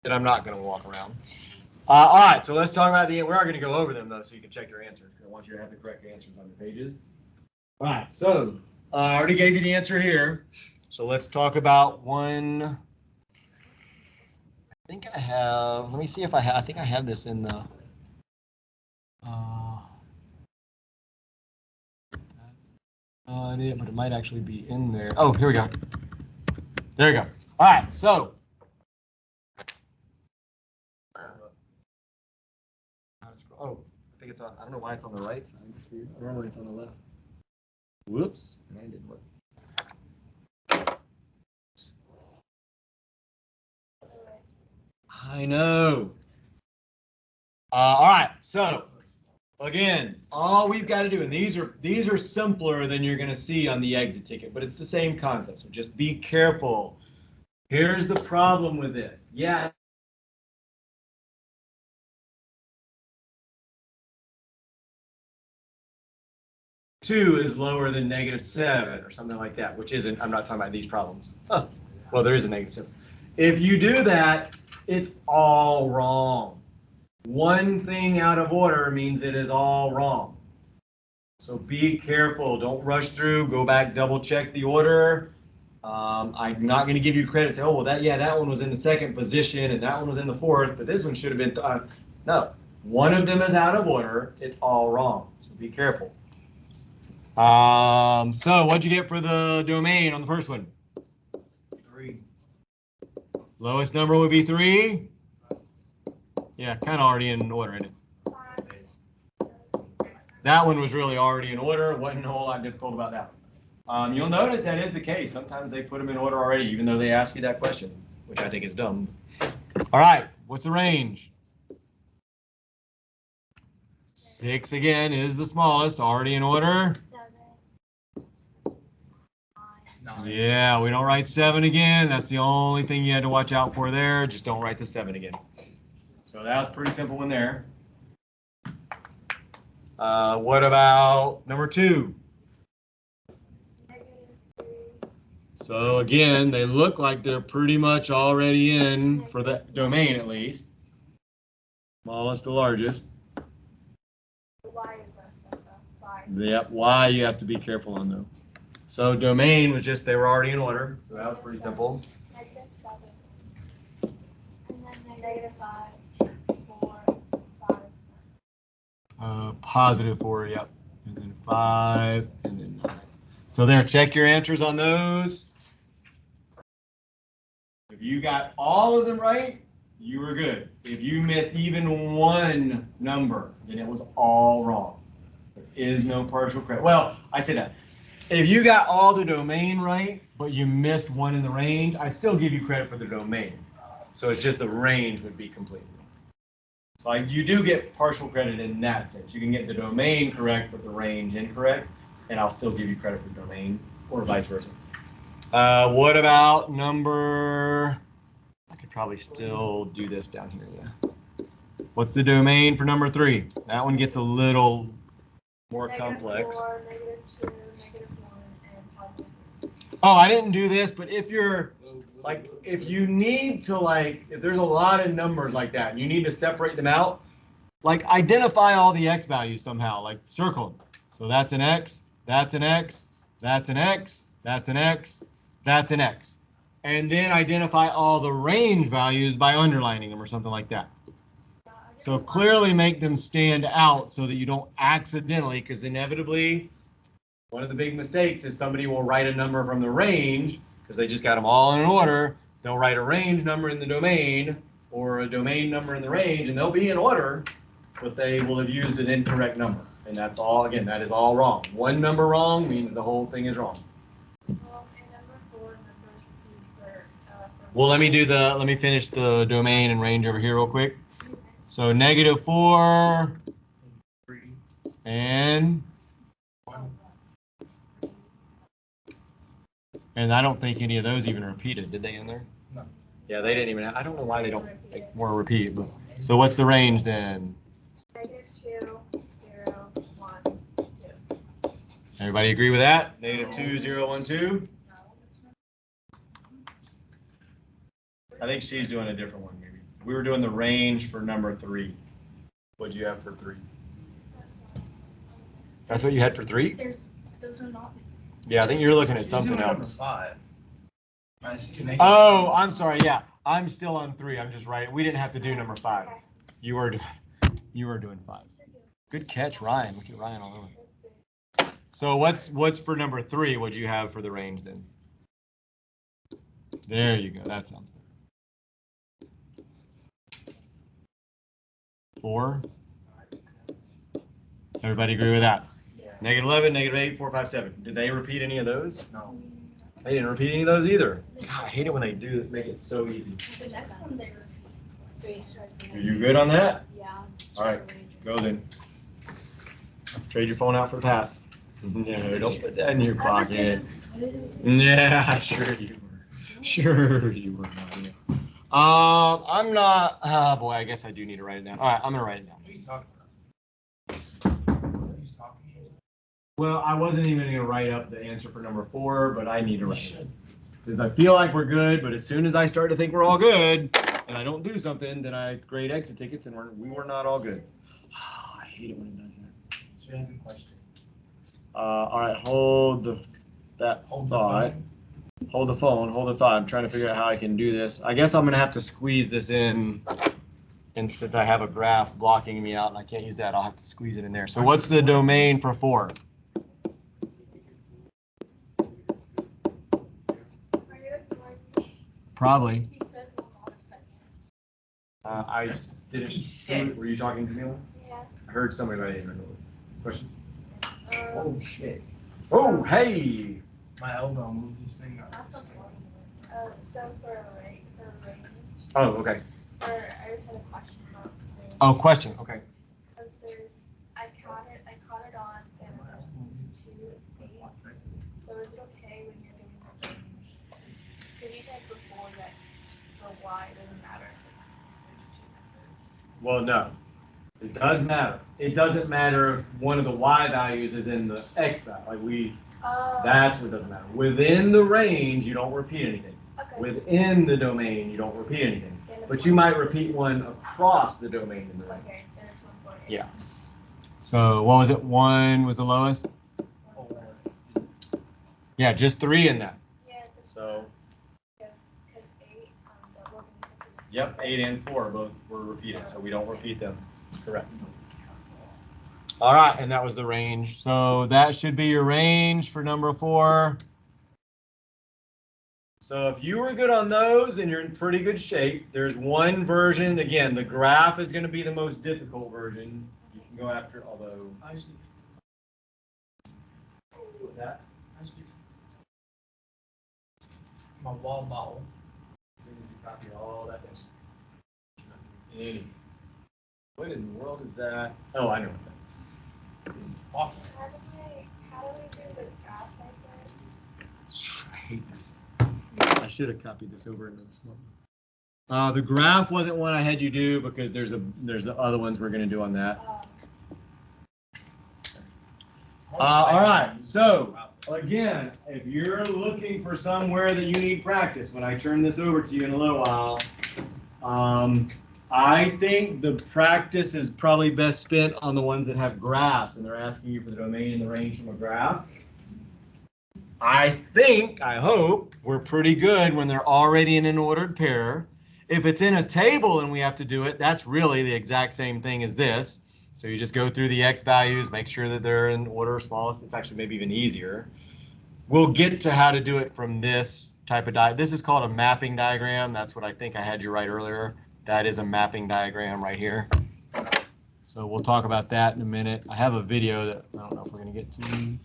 And I'm not going to walk around. All right, so let's talk about we are going to go over them, though, so you can check your answers. I want you to have the correct answers on your pages. All right, so I already gave you the answer here. So let's talk about one. I think I have, let me see if I have, I think I have this in the, but it might actually be in there. Oh, here we go. There we go. All right, so. Oh, I think it's on, I don't know why it's on the right side. It's weird. Normally it's on the left. Whoops, mine didn't work. I know. All right, so again, all we've got to do, and these are simpler than you're going to see on the exit ticket, but it's the same concept. So just be careful. Here's the problem with this. Yeah. Two is lower than -7 or something like that, which isn't, I'm not talking about these problems. Huh. Well, there is a -7. If you do that, it's all wrong. One thing out of order means it is all wrong. So be careful. Don't rush through. Go back, double check the order. I'm not going to give you credit. Say, oh, well, that one was in the second position and that one was in the fourth, but this one should have been. No, one of them is out of order. It's all wrong. So be careful. So what'd you get for the domain on the first one? 3. Lowest number would be 3. Yeah, kind of already in order, isn't it? That one was really already in order. Wasn't a whole lot difficult about that one. You'll notice that is the case. Sometimes they put them in order already, even though they ask you that question, which I think is dumb. All right, what's the range? 6 again is the smallest, already in order. 7, 9. Yeah, we don't write 7 again. That's the only thing you had to watch out for there. Just don't write the 7 again. So that was a pretty simple one there. What about number 2? -3. So again, they look like they're pretty much already in for the domain at least. Smallest to largest. The y is messed up though. Y. Yep, Y you have to be careful on though. So domain was just, they were already in order. So that was pretty simple. -7. And then -5, 4, 5. +4, yep. And then 5, and then 9. So there, check your answers on those. If you got all of them right, you were good. If you missed even one number, then it was all wrong. There is no partial credit. Well, I say that. If you got all the domain right, but you missed one in the range, I'd still give you credit for the domain. So it's just the range would be completely wrong. So you do get partial credit in that sense. You can get the domain correct, but the range incorrect, and I'll still give you credit for the domain, or vice versa. What about number, I could probably still do this down here, yeah. What's the domain for number 3? That one gets a little more complex. -4, -2, -1, and +3. Oh, I didn't do this, but if you're, like, if you need to, like, if there's a lot of numbers like that, and you need to separate them out, like, identify all the x values somehow, like, circle them. So that's an x, that's an x, that's an x, that's an x, that's an x. And then identify all the range values by underlining them or something like that. So clearly make them stand out so that you don't accidentally, because inevitably, one of the big mistakes is somebody will write a number from the range, because they just got them all in order. They'll write a range number in the domain, or a domain number in the range, and they'll be in order, but they will have used an incorrect number. And that's all, again, that is all wrong. One number wrong means the whole thing is wrong. Well, and number 4, numbers repeat for Well, let me finish the domain and range over here real quick. So -4 and I don't think any of those even repeated, did they in there? No. Yeah, they didn't even, I don't know why they don't make more repeat, but, so what's the range then? -2, 0, 1, 2. Everybody agree with that? -2, 0, 1, 2? I think she's doing a different one, maybe. We were doing the range for number 3. What'd you have for 3? That's what you had for 3? Those are not. Yeah, I think you're looking at She's something doing number else. 5. Oh, I'm sorry. Yeah, I'm still on 3. I'm just right. We didn't have to do number 5. You were doing 5. Good catch, Ryan. Look at Ryan all over. So what's for number 3? What do you have for the range then? There you go. That sounds better. 4. Everybody agree with that? Yeah. -11, -8, 4, 5, 7. Did they repeat any of those? No. They didn't repeat any of those either. God, I hate it when they do make it so easy. The next one they repeat. Are you good on that? Yeah. All right, go then. Trade your phone out for the pass. No, don't put that in your pocket. Yeah, sure you were. Sure you were. I'm not. Oh boy, I guess I do need to write it down. All right, I'm gonna write it down. What are you talking about? He's talking. Well, I wasn't even gonna write up the answer for number 4, but I need to write it. Because I feel like we're good, but as soon as I start to think we're all good, and I don't do something, then I grade exit tickets, and we were not all good. Oh, I hate it when it does that. So that's a question. All right, hold that thought. Hold the phone, hold the thought. I'm trying to figure out how I can do this. I guess I'm gonna have to squeeze this in. And since I have a graph blocking me out and I can't use that, I'll have to squeeze it in there. So what's the domain for 4? Probably. He said a lot of seconds. I didn't. He said. Were you talking to me? Yeah. I heard somebody, but I didn't remember. Question? Um, Shit. Oh, hey. My elbow moved this thing up. That's okay. So for range, Oh, okay. or I just had a question about range. Oh, question. Okay. Because I caught it on, and there's 2 8s. So is it okay when you're doing the range? Because you said before that the Y doesn't matter if there's 2 numbers. Well, no. It does matter. It doesn't matter if one of the Y values is in the X value. That's what doesn't matter. Within the range, you don't repeat anything. Okay. Within the domain, you don't repeat anything. Then it's But you might repeat one across the domain in the range. Okay, then it's 1.8. Yeah. So what was it? 1 was the lowest? Yeah, just 3 in that. Yeah. So. Because 8, double means it's Yep, 8 and 4 both were repeated, so we don't repeat them. Correct. All right, and that was the range. So that should be your range for number 4. So if you were good on those, and you're in pretty good shape, there's one version. Again, the graph is going to be the most difficult version. You can go after, although. What's that? My wall bottle. As soon as you copy all that down. What in the world is that? Oh, I know what that is. Awesome. How do we do the graph like this? I hate this. I should have copied this over into this one. The graph wasn't one I had you do because there's the other ones we're going to do on that. All right. So again, if you're looking for somewhere that you need practice, when I turn this over to you in a little while, I think the practice is probably best spent on the ones that have graphs, and they're asking you for the domain and the range from a graph. I hope, we're pretty good when they're already in an ordered pair. If it's in a table and we have to do it, that's really the exact same thing as this. So you just go through the X values, make sure that they're in order smallest. It's actually maybe even easier. We'll get to how to do it from this type of diagram. This is called a mapping diagram. That's what I think I had you write earlier. That is a mapping diagram right here. So we'll talk about that in a minute. I have a video that I don't know if we're going to get to.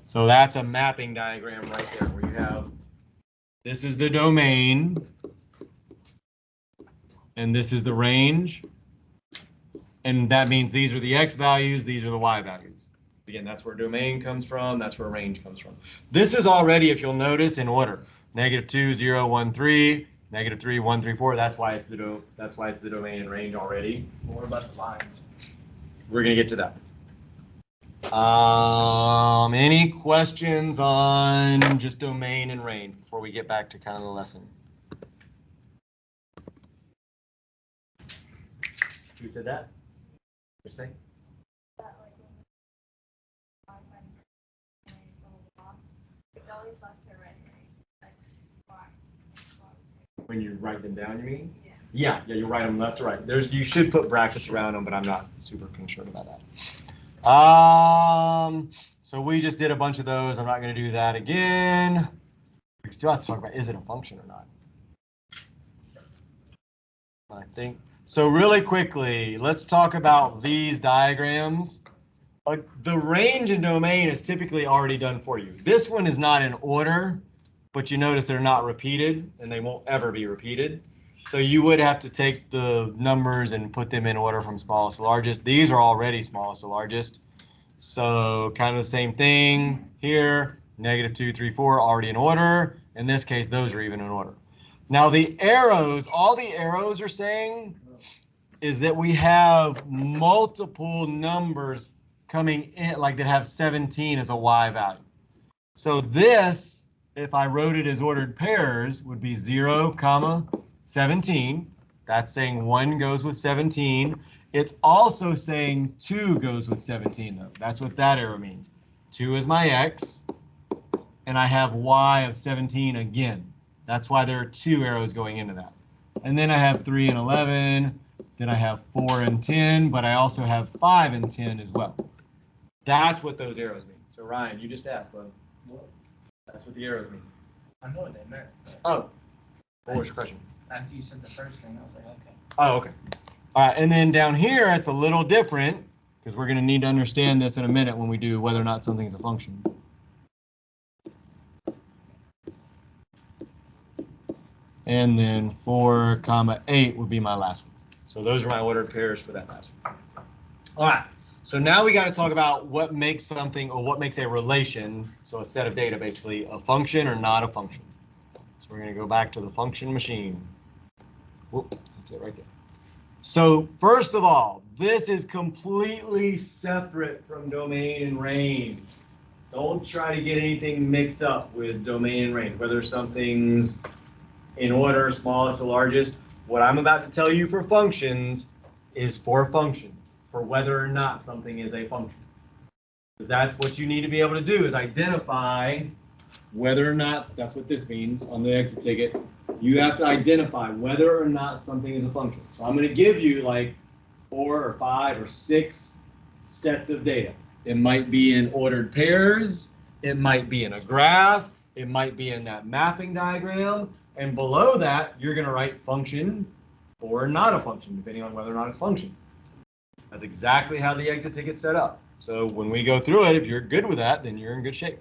So that's a mapping diagram right there where you have, this is the domain, and this is the range. And that means these are the X values, these are the Y values. Again, that's where domain comes from, that's where range comes from. This is already, if you'll notice, in order. -2, 0, 1, 3, -3, 1, 3, 4. That's why it's the domain and range already. What about the lines? We're gonna get to that. Any questions on just domain and range before we get back to kind of the lesson? Who said that? What you say? It's always left to right, X, Y. When you write them down, you mean? Yeah. Yeah, you write them left to right. You should put brackets around them, but I'm not super concerned about that. So we just did a bunch of those. I'm not going to do that again. We still have to talk about, is it a function or not? I think. So really quickly, let's talk about these diagrams. The range and domain is typically already done for you. This one is not in order, but you notice they're not repeated, and they won't ever be repeated. So you would have to take the numbers and put them in order from smallest to largest. These are already smallest to largest. So kind of the same thing here, -2, 3, 4, already in order. In this case, those are even in order. Now the arrows, all the arrows are saying is that we have multiple numbers coming in, like that have 17 as a Y value. So this, if I wrote it as ordered pairs, would be 0, 17. That's saying 1 goes with 17. It's also saying 2 goes with 17, though. That's what that arrow means. 2 is my X, and I have Y of 17 again. That's why there are 2 arrows going into that. And then I have 3 and 11. Then I have 4 and 10, but I also have 5 and 10 as well. That's what those arrows mean. So Ryan, you just asked, bud. That's what the arrows mean. I know what they meant. Oh, what was your question? After you said the first thing, I was like, okay. Oh, okay. All right, and then down here, it's a little different because we're going to need to understand this in a minute when we do whether or not something is a function. And then 4, 8 would be my last one. So those are my ordered pairs for that last one. All right, so now we got to talk about what makes something or what makes a relation, so a set of data basically, a function or not a function. So we're going to go back to the function machine. Whoop, that's it right there. So first of all, this is completely separate from domain and range. Don't try to get anything mixed up with domain and range, whether something's in order, smallest to largest. What I'm about to tell you for functions is for functions, for whether or not something is a function. Because that's what you need to be able to do, is identify whether or not, that's what this means on the exit ticket. You have to identify whether or not something is a function. So I'm going to give you like 4 or 5 or 6 sets of data. It might be in ordered pairs, it might be in a graph, it might be in that mapping diagram, and below that, you're going to write function or not a function, depending on whether or not it's function. That's exactly how the exit ticket's set up. So when we go through it, if you're good with that, then you're in good shape.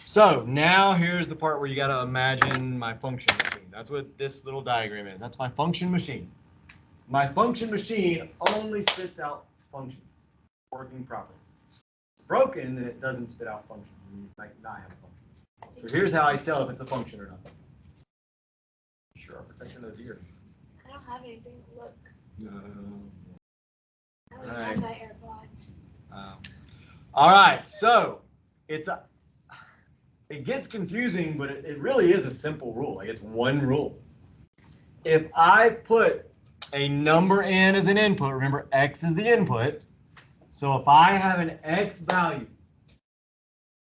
So now here's the part where you got to imagine my function machine. That's what this little diagram is. That's my function machine. My function machine only spits out functions working properly. If it's broken, then it doesn't spit out functions. You might not have a function. So here's how I tell if it's a function or not. Sure, I'm protecting those ears. I don't have anything to look. No. I don't have my AirPods. All right, so it gets confusing, but it really is a simple rule. Like, it's one rule. If I put a number in as an input, remember x is the input. So if I have an x value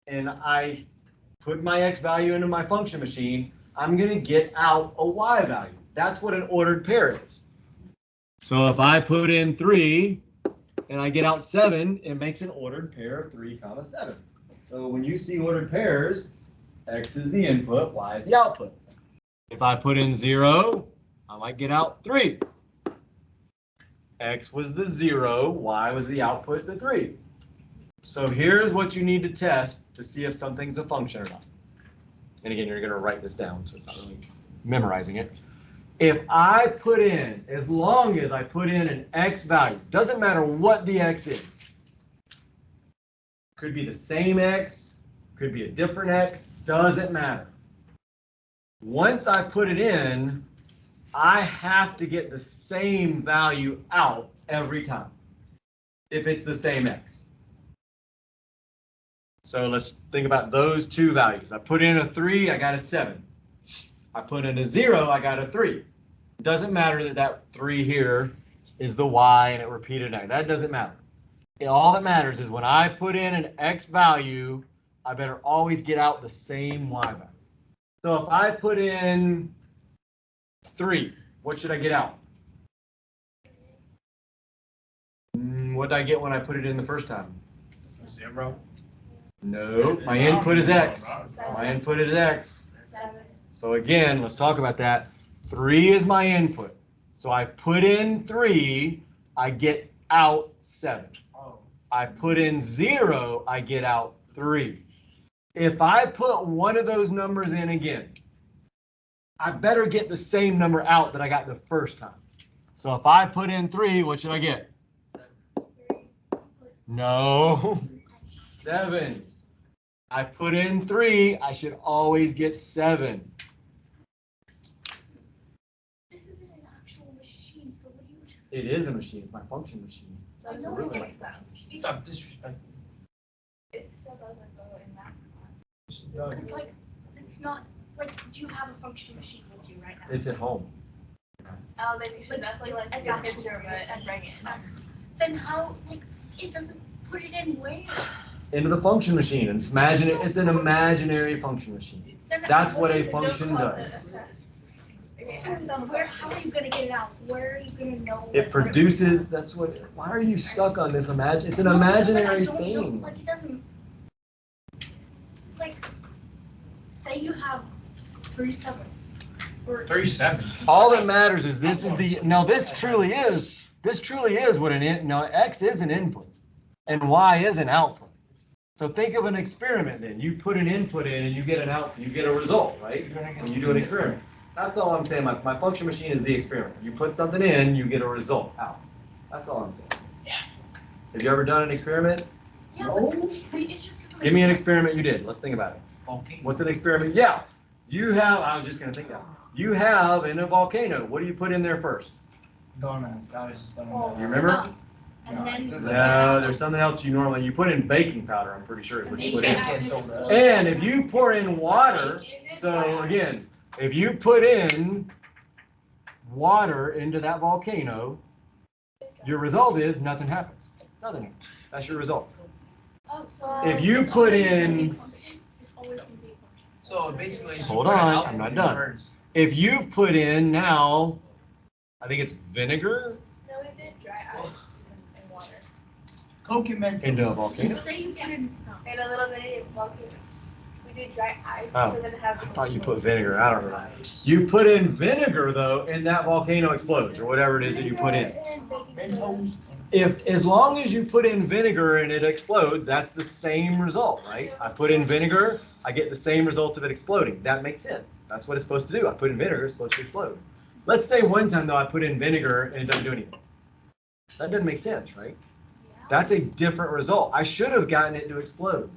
and I put my x value into my function machine, I'm going to get out a y value. That's what an ordered pair is. So if I put in 3 and I get out 7, it makes an ordered pair of 3, 7. So when you see ordered pairs, x is the input, y is the output. If I put in 0, I might get out 3. X was the 0, y was the output, the 3. So here's what you need to test to see if something's a function or not. And again, you're going to write this down, so it's not really memorizing it. If I put in, as long as I put in an x value, doesn't matter what the x is. Could be the same x, could be a different x, doesn't matter. Once I put it in, I have to get the same value out every time, if it's the same x. So let's think about those two values. I put in a 3, I got a 7. I put in a 0, I got a 3. It doesn't matter that that 3 here is the y and it repeated that. That doesn't matter. All that matters is when I put in an x value, I better always get out the same y value. So if I put in 3, what should I get out? What did I get when I put it in the first time? 0. No, my input is x. My input is x. 7. So again, let's talk about that. 3 is my input. So I put in 3, I get out 7. I put in 0, I get out 3. If I put one of those numbers in again, I better get the same number out that I got the first time. So if I put in 3, what should I get? No, 7. I put in 3, I should always get 7. This isn't an actual machine, so what do you do? It is a machine, it's my function machine. I know really it makes makes sense. Stop disrespecting. It still doesn't go in that class. Doug. Because, like, it's not, like, do you have a function machine with you right now? It's at home. Oh, then you should definitely, like, take a picture of it and bring it. Then how, like, it doesn't put it in where? Into the function machine. And imagine it, it's an imaginary function machine. That's what a function does. So where, how are you gonna get it out? Where are you gonna know? It produces, that's what, why are you stuck on this it's an imaginary thing. Like, it doesn't, like, say you have 3 7s, Or 37. All that matters is this is the, no, this truly is what X is an input and Y is an output. So think of an experiment then. You put an input in and you get a result, right? When you do an experiment. That's all I'm saying. My function machine is the experiment. You put something in, you get a result out. That's all I'm saying. Yeah. Have you ever done an experiment? yeah, but it's just doesn't Give me an make sense. experiment you did. Let's think about it. Okay. What's an experiment? Yeah. I was just going to think that. You have in a volcano, what do you put in there first? Donuts. I was just Oh, donuts. You remember? stuff. And then No, there's something else you put in baking powder, I'm pretty sure is what you put in. Baking soda. And if you pour in water, so again, if you put in water into that volcano, your result is nothing happens. Nothing happens. That's your result. Oh, so If you it's put always gonna in- be a function. It's always gonna be a function. So basically, you Hold put it on, out I'm not and done. first. If you put in now, I think it's vinegar No, we did dry ice and water. Coke and Mentos. into a volcano. Just say you put in some. And a little bit of volcano. We did dry ice, Oh, so then have. I thought you put vinegar. I don't know. You put in vinegar though, and that volcano explodes or whatever it is that you put in. Mentos. As long as you put in vinegar and it explodes, that's the same result, right? I put in vinegar, I get the same result of it exploding. That makes sense. That's what it's supposed to do. I put in vinegar, it's supposed to explode. Let's say one time though I put in vinegar and it doesn't do anything. That doesn't make sense, right? That's a different result. I should have gotten it to explode.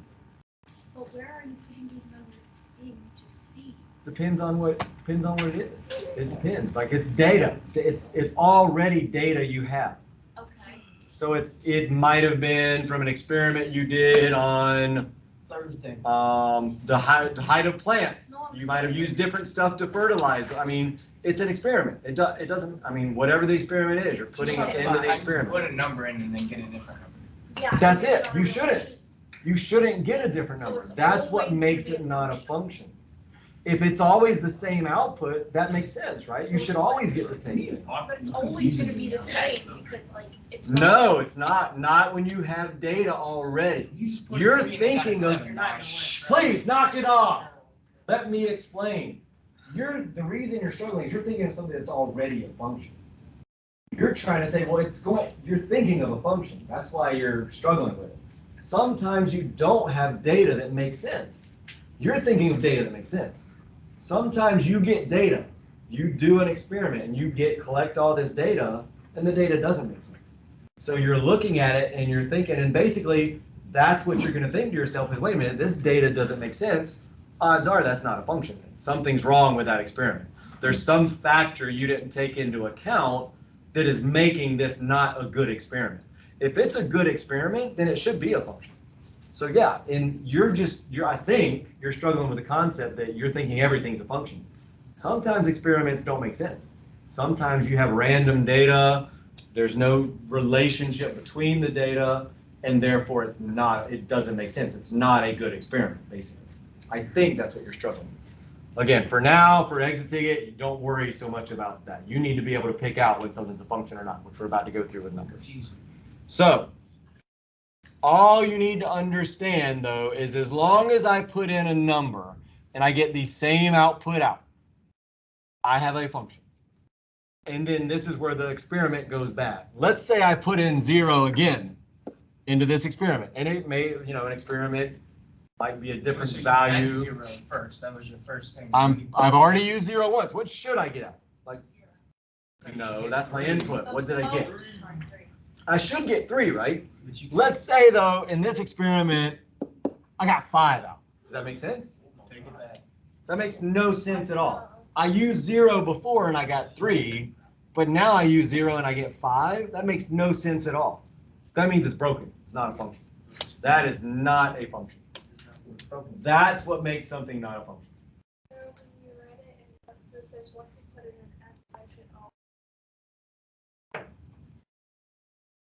But where are you putting these numbers in to see? Depends on what it is. It depends. Like it's data. It's already data you have. Okay. So it might have been from an experiment you did on Thursday. the height of plants. You might have used different stuff to fertilize. I mean, it's an experiment. It doesn't. I mean, whatever the experiment is, you're putting it into the Put experiment. a number in and then get a different number. Yeah. That's it's it. not You a shouldn't. function. You shouldn't get a different So number. it's That's what always makes gonna be it a not a function. function. If it's always the same output, that makes sense, right? You should always get the same thing. But it's always gonna be the same because like it's. No, it's not. Not when you have data already. You just put You're 3 and they got a thinking of- 7. You're not gonna win. Shh, please knock it off. Let me explain. The reason you're struggling is you're thinking of something that's already a function. You're trying to say, well, you're thinking of a function. That's why you're struggling with it. Sometimes you don't have data that makes sense. You're thinking of data that makes sense. Sometimes you get data. You do an experiment and you collect all this data and the data doesn't make sense. So you're looking at it and you're thinking, and basically that's what you're going to think to yourself is, wait a minute, this data doesn't make sense. Odds are that's not a function. Something's wrong with that experiment. There's some factor you didn't take into account that is making this not a good experiment. If it's a good experiment, then it should be a function. So yeah, and I think you're struggling with the concept that you're thinking everything's a function. Sometimes experiments don't make sense. Sometimes you have random data, there's no relationship between the data, and therefore it doesn't make sense. It's not a good experiment, basically. I think that's what you're struggling with. Again, for now, for exiting it, don't worry so much about that. You need to be able to pick out when something's a function or not, which we're about to go through with numbers. Confusing. So, all you need to understand though is as long as I put in a number and I get the same output out, I have a function. And then this is where the experiment goes bad. Let's say I put in 0 again into this experiment, and it may, an experiment might be a different So you had value. 0 first. That was your first thing. I've already used 0 once. What should I get out? No, that's my input. What did I get? I should get 3, right? But you Let's say though, in this experiment, I got 5 out. Does that make sense? take it back. That makes no sense at all. I used 0 before and I got 3, but now I use 0 and I get 5. That makes no sense at all. That means it's broken. It's not a function. That is not a function. That's what makes something not a function. When you write it and it says what to put in an F, I should all.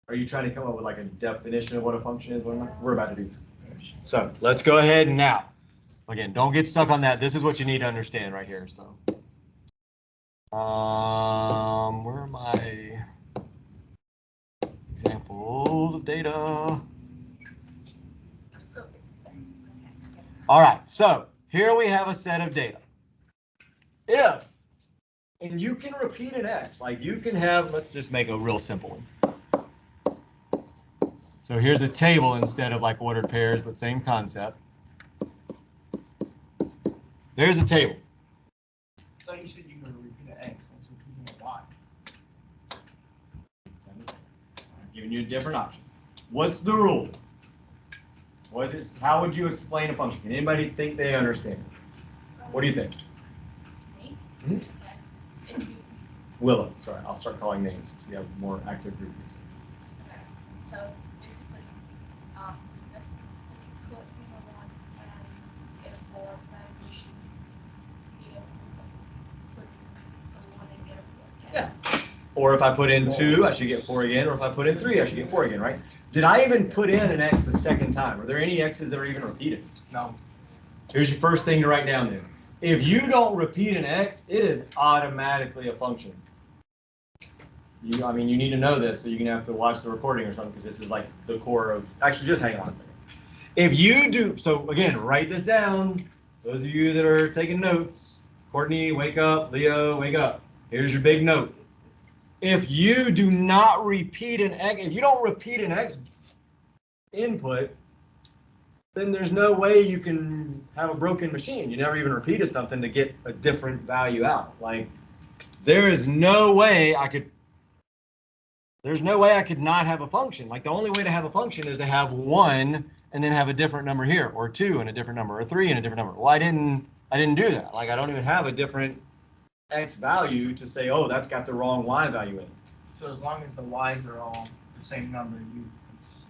Are you trying to come up with like a definition of what a function is? What we're about to do. So let's go ahead and now. Again, don't get stuck on that. This is what you need to understand right here. So, where are my examples of data? All right, so here we have a set of data. If And you can repeat an x. Like you can have, let's just make a real simple one. So here's a table instead of like ordered pairs, but same concept. There's a table. I thought you said you were going to repeat an X once repeating a Y. I'm giving you a different option. What's the rule? How would you explain a function? Can anybody think they understand? What do you think? Me? Hmm? If you, Willow, sorry, I'll start calling names since we have more active group. okay, so basically, this, if you put in a 1 and get a 4, then you should be able to put a 1 and get a 4 again. Yeah. Or if I put in 2, I should get 4 again. Or if I put in 3, I should get 4 again, right? Did I even put in an x the second time? Are there any x's that are even repeated? No. Here's your first thing to write down then. If you don't repeat an x, it is automatically a function. I mean, you need to know this, so you're going to have to watch the recording or something, because this is like the core of, actually, just hang on a second. If you do, so again, write this down. Those of you that are taking notes, Courtney, wake up. Leo, wake up. Here's your big note. If you do not repeat an x, if you don't repeat an x input, then there's no way you can have a broken machine. You never even repeated something to get a different value out. Like, there's no way I could not have a function. Like, the only way to have a function is to have 1 and then have a different number here, or 2 and a different number, or 3 and a different number. Well, I didn't do that. Like, I don't even have a different x value to say, oh, that's got the wrong y value in it. So as long as the Y's are all the same number,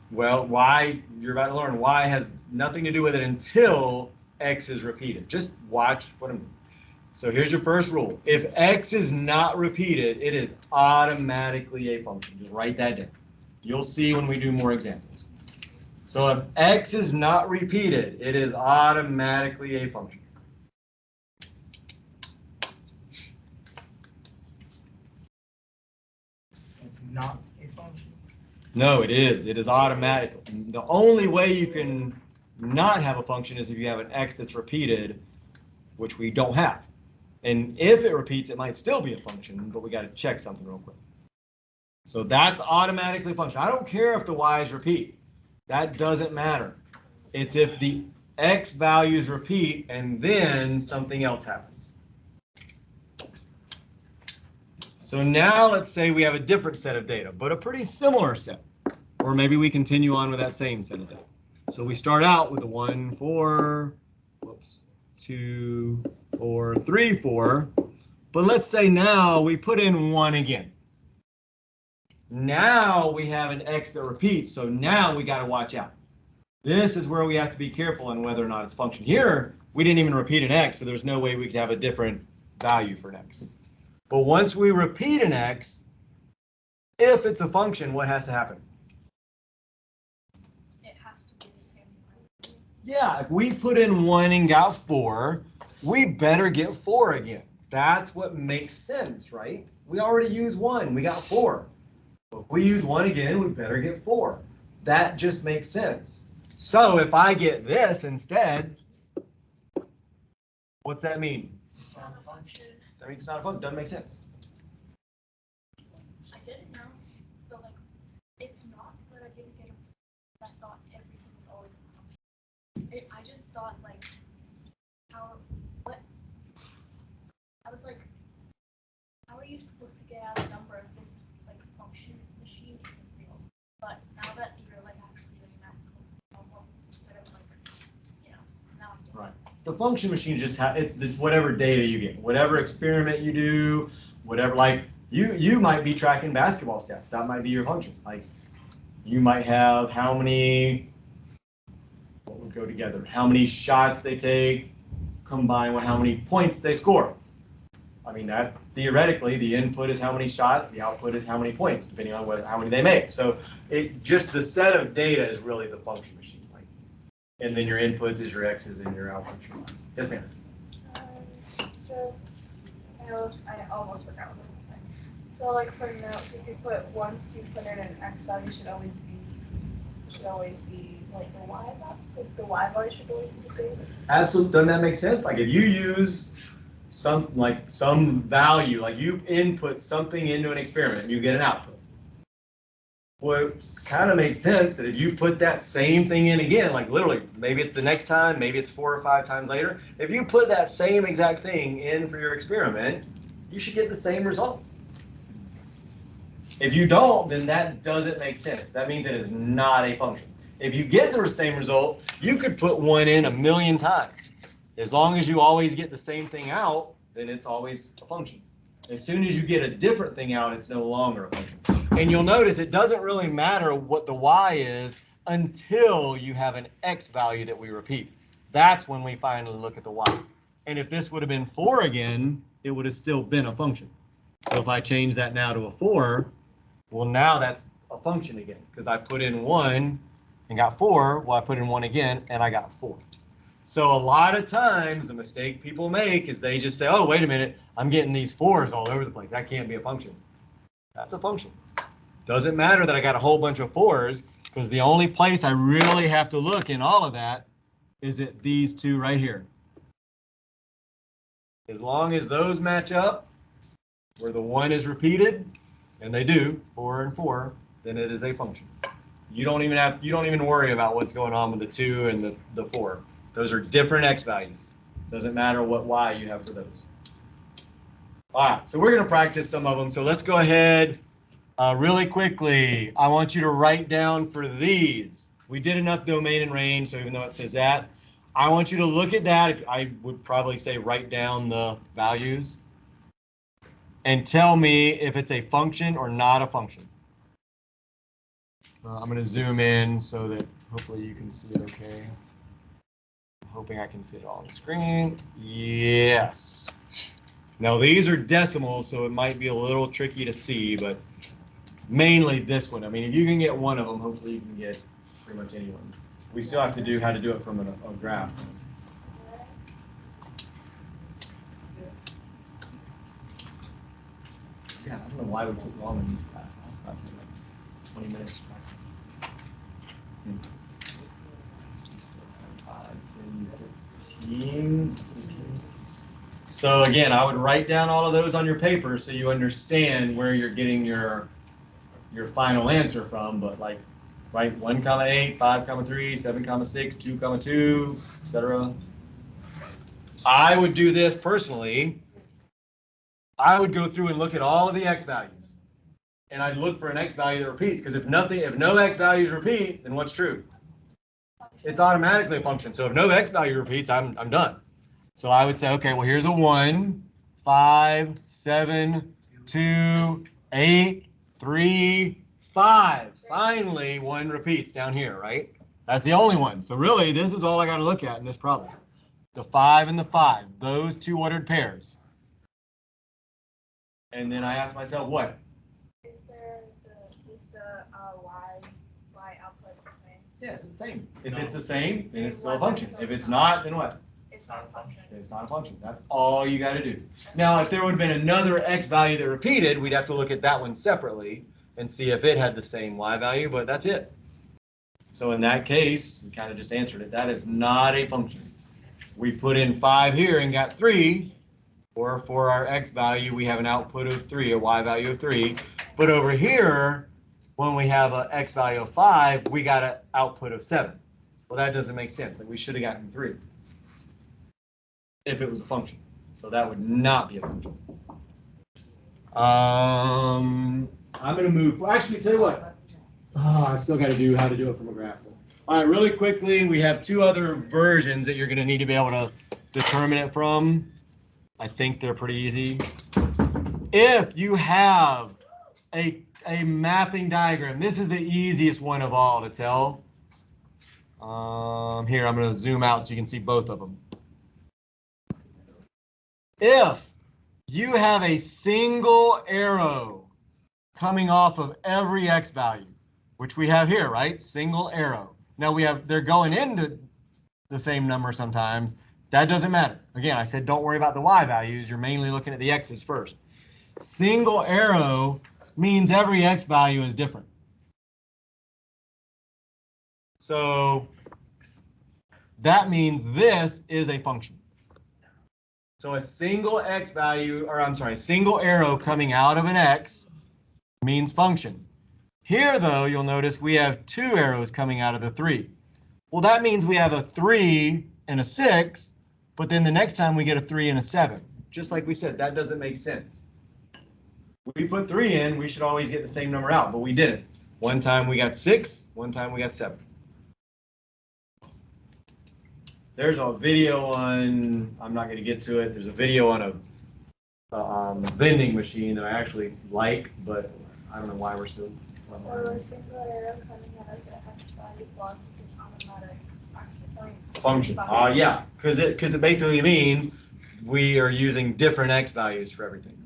Well, y, you're about to learn, y has nothing to do with it until x is repeated. Just watch what I'm doing. So here's your first rule. If x is not repeated, it is automatically a function. Just write that down. You'll see when we do more examples. So if x is not repeated, it is automatically a function. it's not a function. No, it is. It is automatic. The only way you can not have a function is if you have an x that's repeated, which we don't have. And if it repeats, it might still be a function, but we got to check something real quick. So that's automatically a function. I don't care if the y's repeat. That doesn't matter. It's if the x values repeat and then something else happens. So now let's say we have a different set of data, but a pretty similar set. Or maybe we continue on with that same set of data. So we start out with the 1, 4, whoops, 2, 4, 3, 4. But let's say now we put in 1 again. Now we have an x that repeats, so now we got to watch out. This is where we have to be careful on whether or not it's function. Here, we didn't even repeat an x, so there's no way we could have a different value for an x. But once we repeat an x, if it's a function, what has to happen? It has to be the same one. Yeah, if we put in 1 and got 4, we better get 4 again. That's what makes sense, right? We already used 1, we got 4. If we use 1 again, we better get 4. That just makes sense. So if I get this instead, what's that mean? It's not a function. That means it's not a function. Doesn't make sense. I didn't know, but like, it's not that I didn't get a, I thought everything was always a function. I just thought like, I was like, how are you supposed to get out a number if this like function machine isn't real? But now that you're like actually doing that instead of like, now I'm doing Right. The function machine just it's whatever data you get, whatever experiment you do, whatever, like you might be tracking basketball stats. That might be your function. Like you might have how many, what would go together, how many shots they take combined with how many points they score. I mean, that theoretically, the input is how many shots, the output is how many points, depending on how many they make. So it just the set of data is really the function machine. Like, and then your inputs is your x's and your outputs. Yes, ma'am. So I almost forgot what I was saying. So like for notes, if you put once you put in an x value should always be like the y value. Like the y value should always be the same. Absolutely. Doesn't that make sense? Like if you use some value, like you input something into an experiment and you get an output. Well, it kind of makes sense that if you put that same thing in again, like literally, maybe it's the next time, maybe it's 4 or 5 times later, if you put that same exact thing in for your experiment, you should get the same result. If you don't, then that doesn't make sense. That means it is not a function. If you get the same result, you could put one in 1,000,000 times. As long as you always get the same thing out, then it's always a function. As soon as you get a different thing out, it's no longer a function. And you'll notice it doesn't really matter what the y is until you have an x value that we repeat. That's when we finally look at the y. And if this would have been 4 again, it would have still been a function. So if I change that now to a 4, well, now that's a function again, because I put in 1 and got 4. Well, I put in 1 again and I got 4. So a lot of times the mistake people make is they just say, oh, wait a minute, I'm getting these 4s all over the place. That can't be a function. That's a function. Doesn't matter that I got a whole bunch of 4s, because the only place I really have to look in all of that is at these two right here. As long as those match up, where the 1 is repeated, and they do, 4 and 4, then it is a function. You don't even worry about what's going on with the 2 and the 4. Those are different x values. Doesn't matter what y you have for those. All right, so we're going to practice some of them. So let's go ahead really quickly. I want you to write down for these. We did enough domain and range, so even though it says that, I want you to look at that. I would probably say write down the values and tell me if it's a function or not a function. I'm going to zoom in so that hopefully you can see it okay. Hoping I can fit it on the screen. Yes. Now these are decimals, so it might be a little tricky to see, but mainly this one. I mean, if you can get one of them, hopefully you can get pretty much any one. We still have to do how to do it from a graph. Yeah, I don't know why we took long in these classes. I was about to like 20 minutes to practice. 15. So again, I would write down all of those on your paper so you understand where you're getting your final answer from. But like, write 1,8, 5,3, 7,6, 2,2, etc. I would do this personally. I would go through and look at all of the x values, and I'd look for an x value that repeats. Because if no x values repeat, then what's true? It's automatically a function. So if no x value repeats, I'm done. So I would say, okay, well, here's a 1, 5, 7, 2, 8, 3, 5. Finally, 1 repeats down here, right? That's the only one. So really, this is all I got to look at in this problem. The 5 and the 5, those two ordered pairs. And then I ask myself, what? Is the y output the same? Yeah, it's the same. If it's the same, then it's still a function. If it's not, then what? It's not a function. It's not a function. That's all you got to do. Now, if there would have been another x value that repeated, we'd have to look at that one separately and see if it had the same y value, but that's it. So in that case, we kind of just answered it. That is not a function. We put in 5 here and got 3, or for our x value, we have an output of 3, a y value of 3. But over here, when we have an x value of 5, we got an output of 7. Well, that doesn't make sense. Like, we should have gotten 3 if it was a function. So that would not be a function. I'm going to move. Well, actually, tell you what. I still got to do how to do it from a graph. All right, really quickly, we have 2 other versions that you're going to need to be able to determine it from. I think they're pretty easy. If you have a mapping diagram, this is the easiest one of all to tell. Here, I'm going to zoom out so you can see both of them. If you have a single arrow coming off of every x value, which we have here, right? Single arrow. Now they're going into the same number sometimes. That doesn't matter. Again, I said don't worry about the y values. You're mainly looking at the x's first. Single arrow means every x value is different. So that means this is a function. So a single x value, or I'm sorry, a single arrow coming out of an x means function. Here, though, you'll notice we have 2 arrows coming out of the 3. Well, that means we have a 3 and a 6, but then the next time we get a 3 and a 7. Just like we said, that doesn't make sense. We put 3 in, we should always get the same number out, but we didn't. One time we got 6, one time we got 7. There's a video on, I'm not going to get to it, there's a video on a vending machine that I actually like, but I don't know why we're so... So a single arrow coming out of the x value block is an automatic function. Yeah, because it basically means we are using different x values for everything.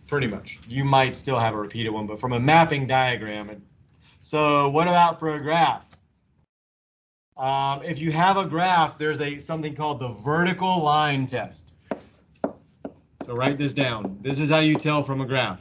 Pretty much. You might still have a repeated one, but from a mapping diagram. So what about for a graph? If you have a graph, there's something called the vertical line test. So write this down. This is how you tell from a graph.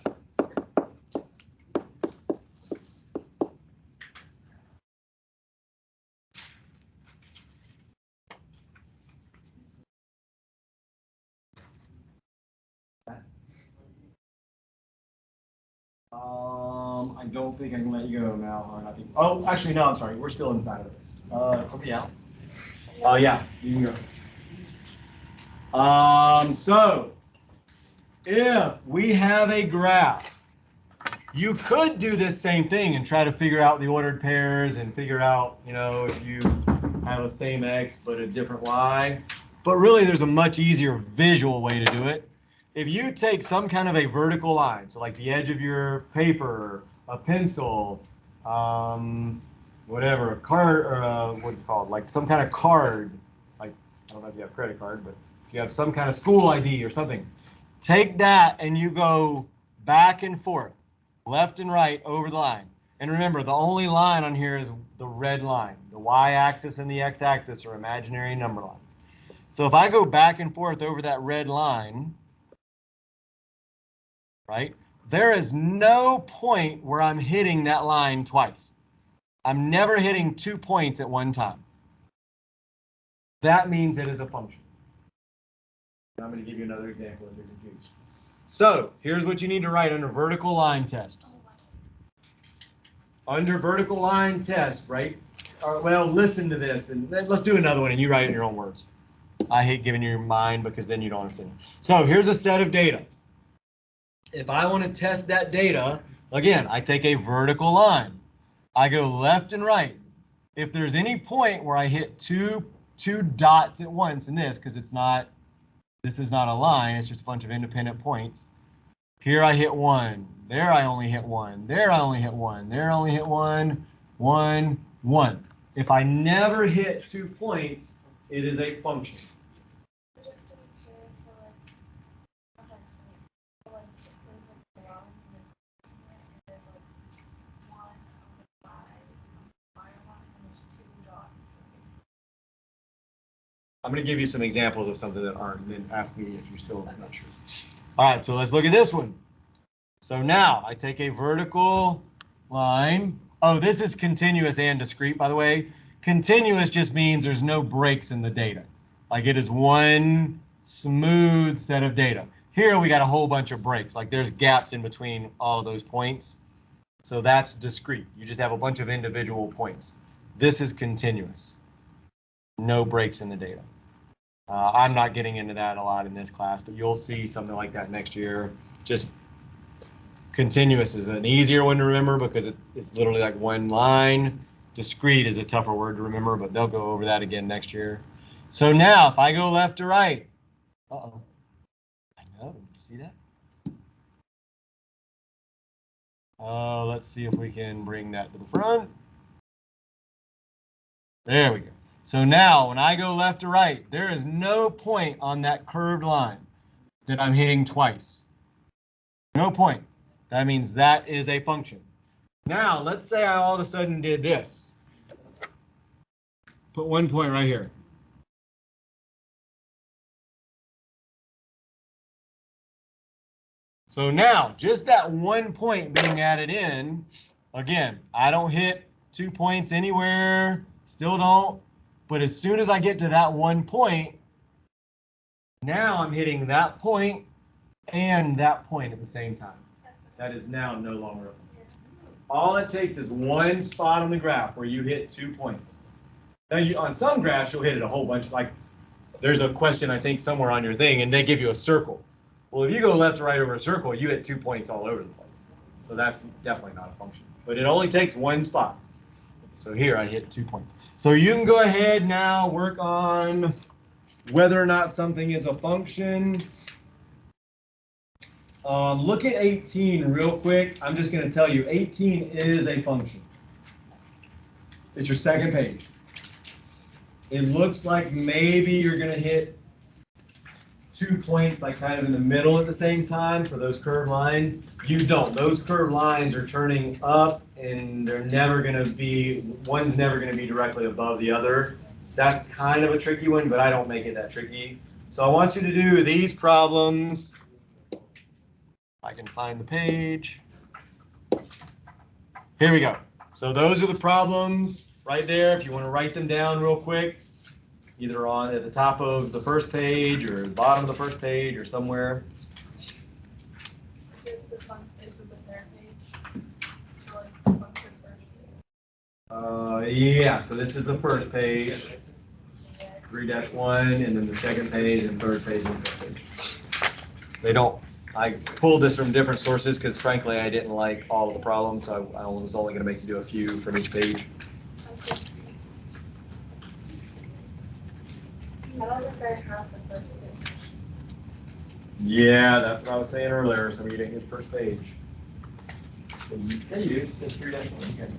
I don't think I can let you go now, hon. I think. Oh, actually, no. I'm sorry. We're still inside of it. Somebody out. Yeah, you can go. So if we have a graph, you could do this same thing and try to figure out the ordered pairs and figure out, if you have the same x but a different y. But really, there's a much easier visual way to do it. If you take some kind of a vertical line, so like the edge of your paper, a pencil, whatever, a card, or what's it called, like some kind of card, like, I don't know if you have a credit card, but if you have some kind of school ID or something, take that and you go back and forth, left and right over the line. And remember, the only line on here is the red line. The y-axis and the x-axis are imaginary number lines. So if I go back and forth over that red line, right, there is no point where I'm hitting that line twice. I'm never hitting 2 points at one time. That means it is a function. I'm going to give you another example if you're confused. So here's what you need to write under vertical line test. Under vertical line test, right? Well, listen to this, and let's do another one, and you write it in your own words. I hate giving you your mind because then you don't understand. So here's a set of data. If I want to test that data, again, I take a vertical line. I go left and right. If there's any point where I hit two dots at once in this, because this is not a line, it's just a bunch of independent points. Here I hit 1. There I only hit 1. There I only hit 1. There I only hit 1. 1, 1. If I never hit 2 points, it is a function. I'm going to give you some examples of something that aren't, and then ask me if you're still not sure. All right, so let's look at this one. So now I take a vertical line. Oh, this is continuous and discrete, by the way. Continuous just means there's no breaks in the data. Like it is one smooth set of data. Here we got a whole bunch of breaks. Like there's gaps in between all of those points. So that's discrete. You just have a bunch of individual points. This is continuous. No breaks in the data. I'm not getting into that a lot in this class, but you'll see something like that next year. Just continuous is an easier one to remember because it's literally like one line. Discrete is a tougher word to remember, but they'll go over that again next year. So now if I go left to right, uh-oh, I know, you see that? Let's see if we can bring that to the front. There we go. So now when I go left to right, there is no point on that curved line that I'm hitting twice. No point. That means that is a function. Now let's say I all of a sudden did this. Put 1 point right here. So now just that 1 point being added in, again, I don't hit 2 points anywhere, still don't. But as soon as I get to that one point, now I'm hitting that point and that point at the same time. That is now no longer a function. All it takes is one spot on the graph where you hit 2 points. Now, on some graphs, you'll hit it a whole bunch. Like, there's a question, I think, somewhere on your thing, and they give you a circle. Well, if you go left to right over a circle, you hit 2 points all over the place. So that's definitely not a function. But it only takes one spot. So here, I hit 2 points. So you can go ahead now, work on whether or not something is a function. Look at 18 real quick. I'm just going to tell you, 18 is a function. It's your second page. It looks like maybe you're going to hit 2 points, like kind of in the middle at the same time for those curved lines. You don't. Those curved lines are turning up, and they're never going to be, one's never going to be directly above the other. That's kind of a tricky one, but I don't make it that tricky. So I want you to do these problems. I can find the page. Here we go. So those are the problems right there. If you want to write them down real quick, either on at the top of the first page or the bottom of the first page or somewhere. Is it the third page? Or like the function first page? Yeah, so this is the first page, 3-1, and then the second page and third page and fourth page. They don't. I pulled this from different sources because, frankly, I didn't like all of the problems, so I was only going to make you do a few from each page. I don't think I have the first page. Yeah, that's what I was saying earlier. Some of you didn't get the first page. Yeah, you do. It's 3-1.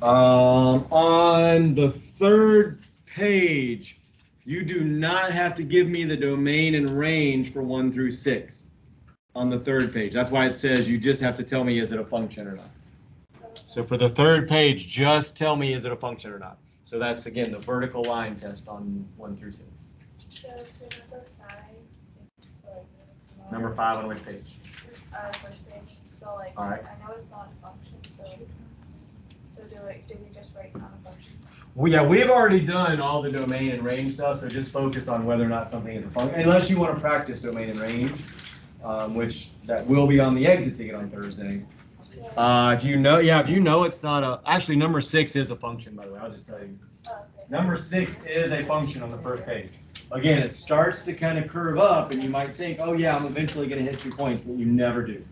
On the third page, you do not have to give me the domain and range for 1 through 6 on the third page. That's why it says you just have to tell me, is it a function or not? So for the third page, just tell me, is it a function or not? So that's, again, the vertical line test on 1 through 6. So for number 5, it's like... Number 5 on which page? First page. So like, All right. I know it's not a function, so do we just write not a function? Well, yeah, we've already done all the domain and range stuff, so just focus on whether or not something is a function, unless you want to practice domain and range, which that will be on the exit ticket on Thursday. If you know it's not a, actually number 6 is a function, by the way, I'll just tell you. Okay. Number 6 is a function on the first page. Again, it starts to kind of curve up, and you might think, oh yeah, I'm eventually going to hit 2 points, but you never do.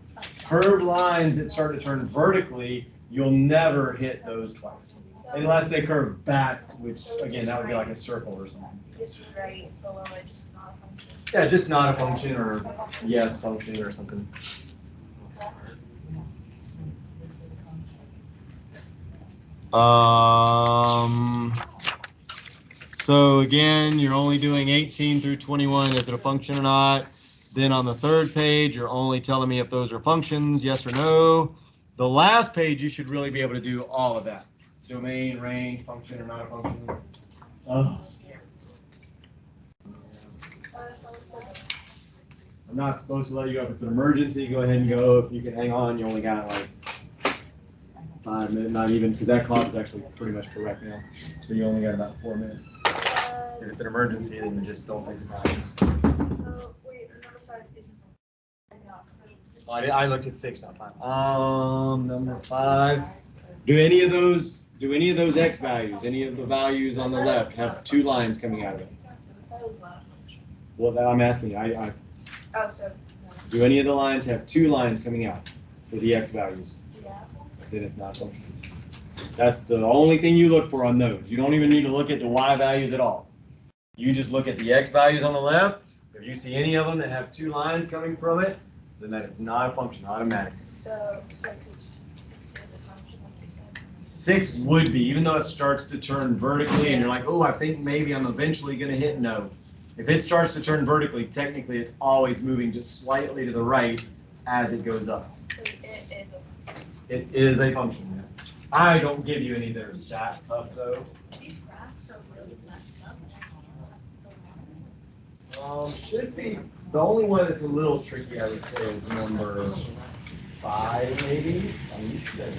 Curved lines that start to turn vertically, you'll never hit those twice. Unless they curve back, which, again, that would be like a circle or something. Just write below it, just not a function. Yeah, just not a function, or yes function or something. So again, you're only doing 18 through 21. Is it a function or not? Then on the third page, you're only telling me if those are functions, yes or no. The last page, you should really be able to do all of that. Domain, range, function or not a function. Oh. I'm not supposed to let you go. If it's an emergency, go ahead and go. If you can hang on, you only got like 5 minutes, not even, because that clock is actually pretty much correct now. So you only got about 4 minutes. If it's an emergency, then you just don't take time. So wait, so number 5 isn't function. I looked at 6, not 5. Number 5. Do any of those X values, any of the values on the left, have 2 lines coming out of it? That was not a function. Well, I'm asking you. Oh, so no. Do any of the lines have 2 lines coming out for the X values? Yeah. Then it's not a function. That's the only thing you look for on those. You don't even need to look at the Y values at all. You just look at the X values on the left. If you see any of them that have 2 lines coming from it, then that is not a function automatically. So 6 is a function, like you said. 6 would be, even though it starts to turn vertically and you're like, oh, I think maybe I'm eventually going to hit no. If it starts to turn vertically, technically it's always moving just slightly to the right as it goes up. So it is a function. It is a function. Yeah. I don't give you any that are that tough though. These graphs are really messed up. Should be the only one that's a little tricky, I would say, is number 5 maybe. I'm used to that.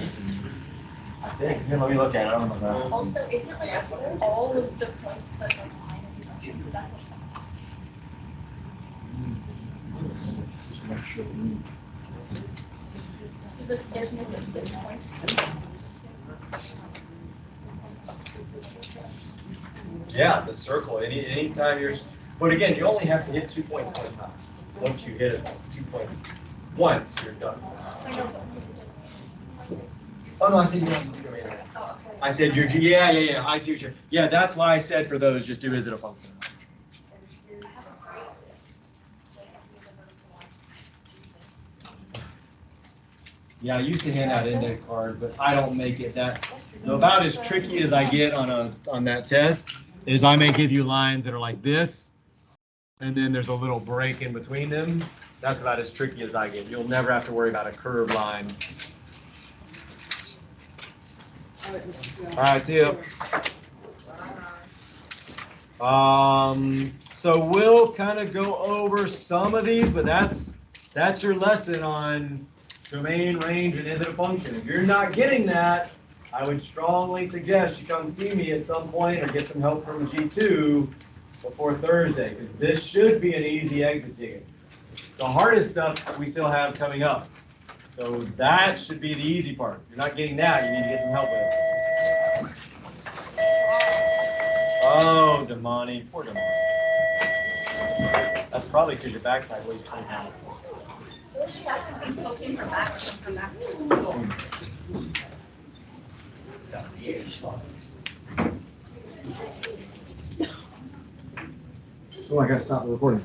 I think. Here, let me look at it. I don't know my glasses. Also, is it like all of the points that are minus a bunch? Because that's what there's more than 6 points. Yeah, the circle. Anytime you're, but again, you only have to hit 2 points one time. Once you hit it 2 points once, you're done. Oh no, I said you don't have to do domain. I said you're, yeah. I see what you're. Yeah, that's why I said for those, just do is it a function. Yeah, I used to hand out index cards, but I don't make it that. About as tricky as I get on that test is I may give you lines that are like this, and then there's a little break in between them. That's about as tricky as I get. You'll never have to worry about a curved line. All right, see you. So we'll kind of go over some of these, but that's your lesson on domain, range, and is it a function. If you're not getting that, I would strongly suggest you come see me at some point or get some help from G2 before Thursday, because this should be an easy exit ticket. The hardest stuff we still have coming up. So that should be the easy part. If you're not getting that, you need to get some help with it. Oh, Damani, poor Damani. That's probably because your backpack weighs 20 pounds. She has something poking her back from her back. Oh, I gotta stop the recording.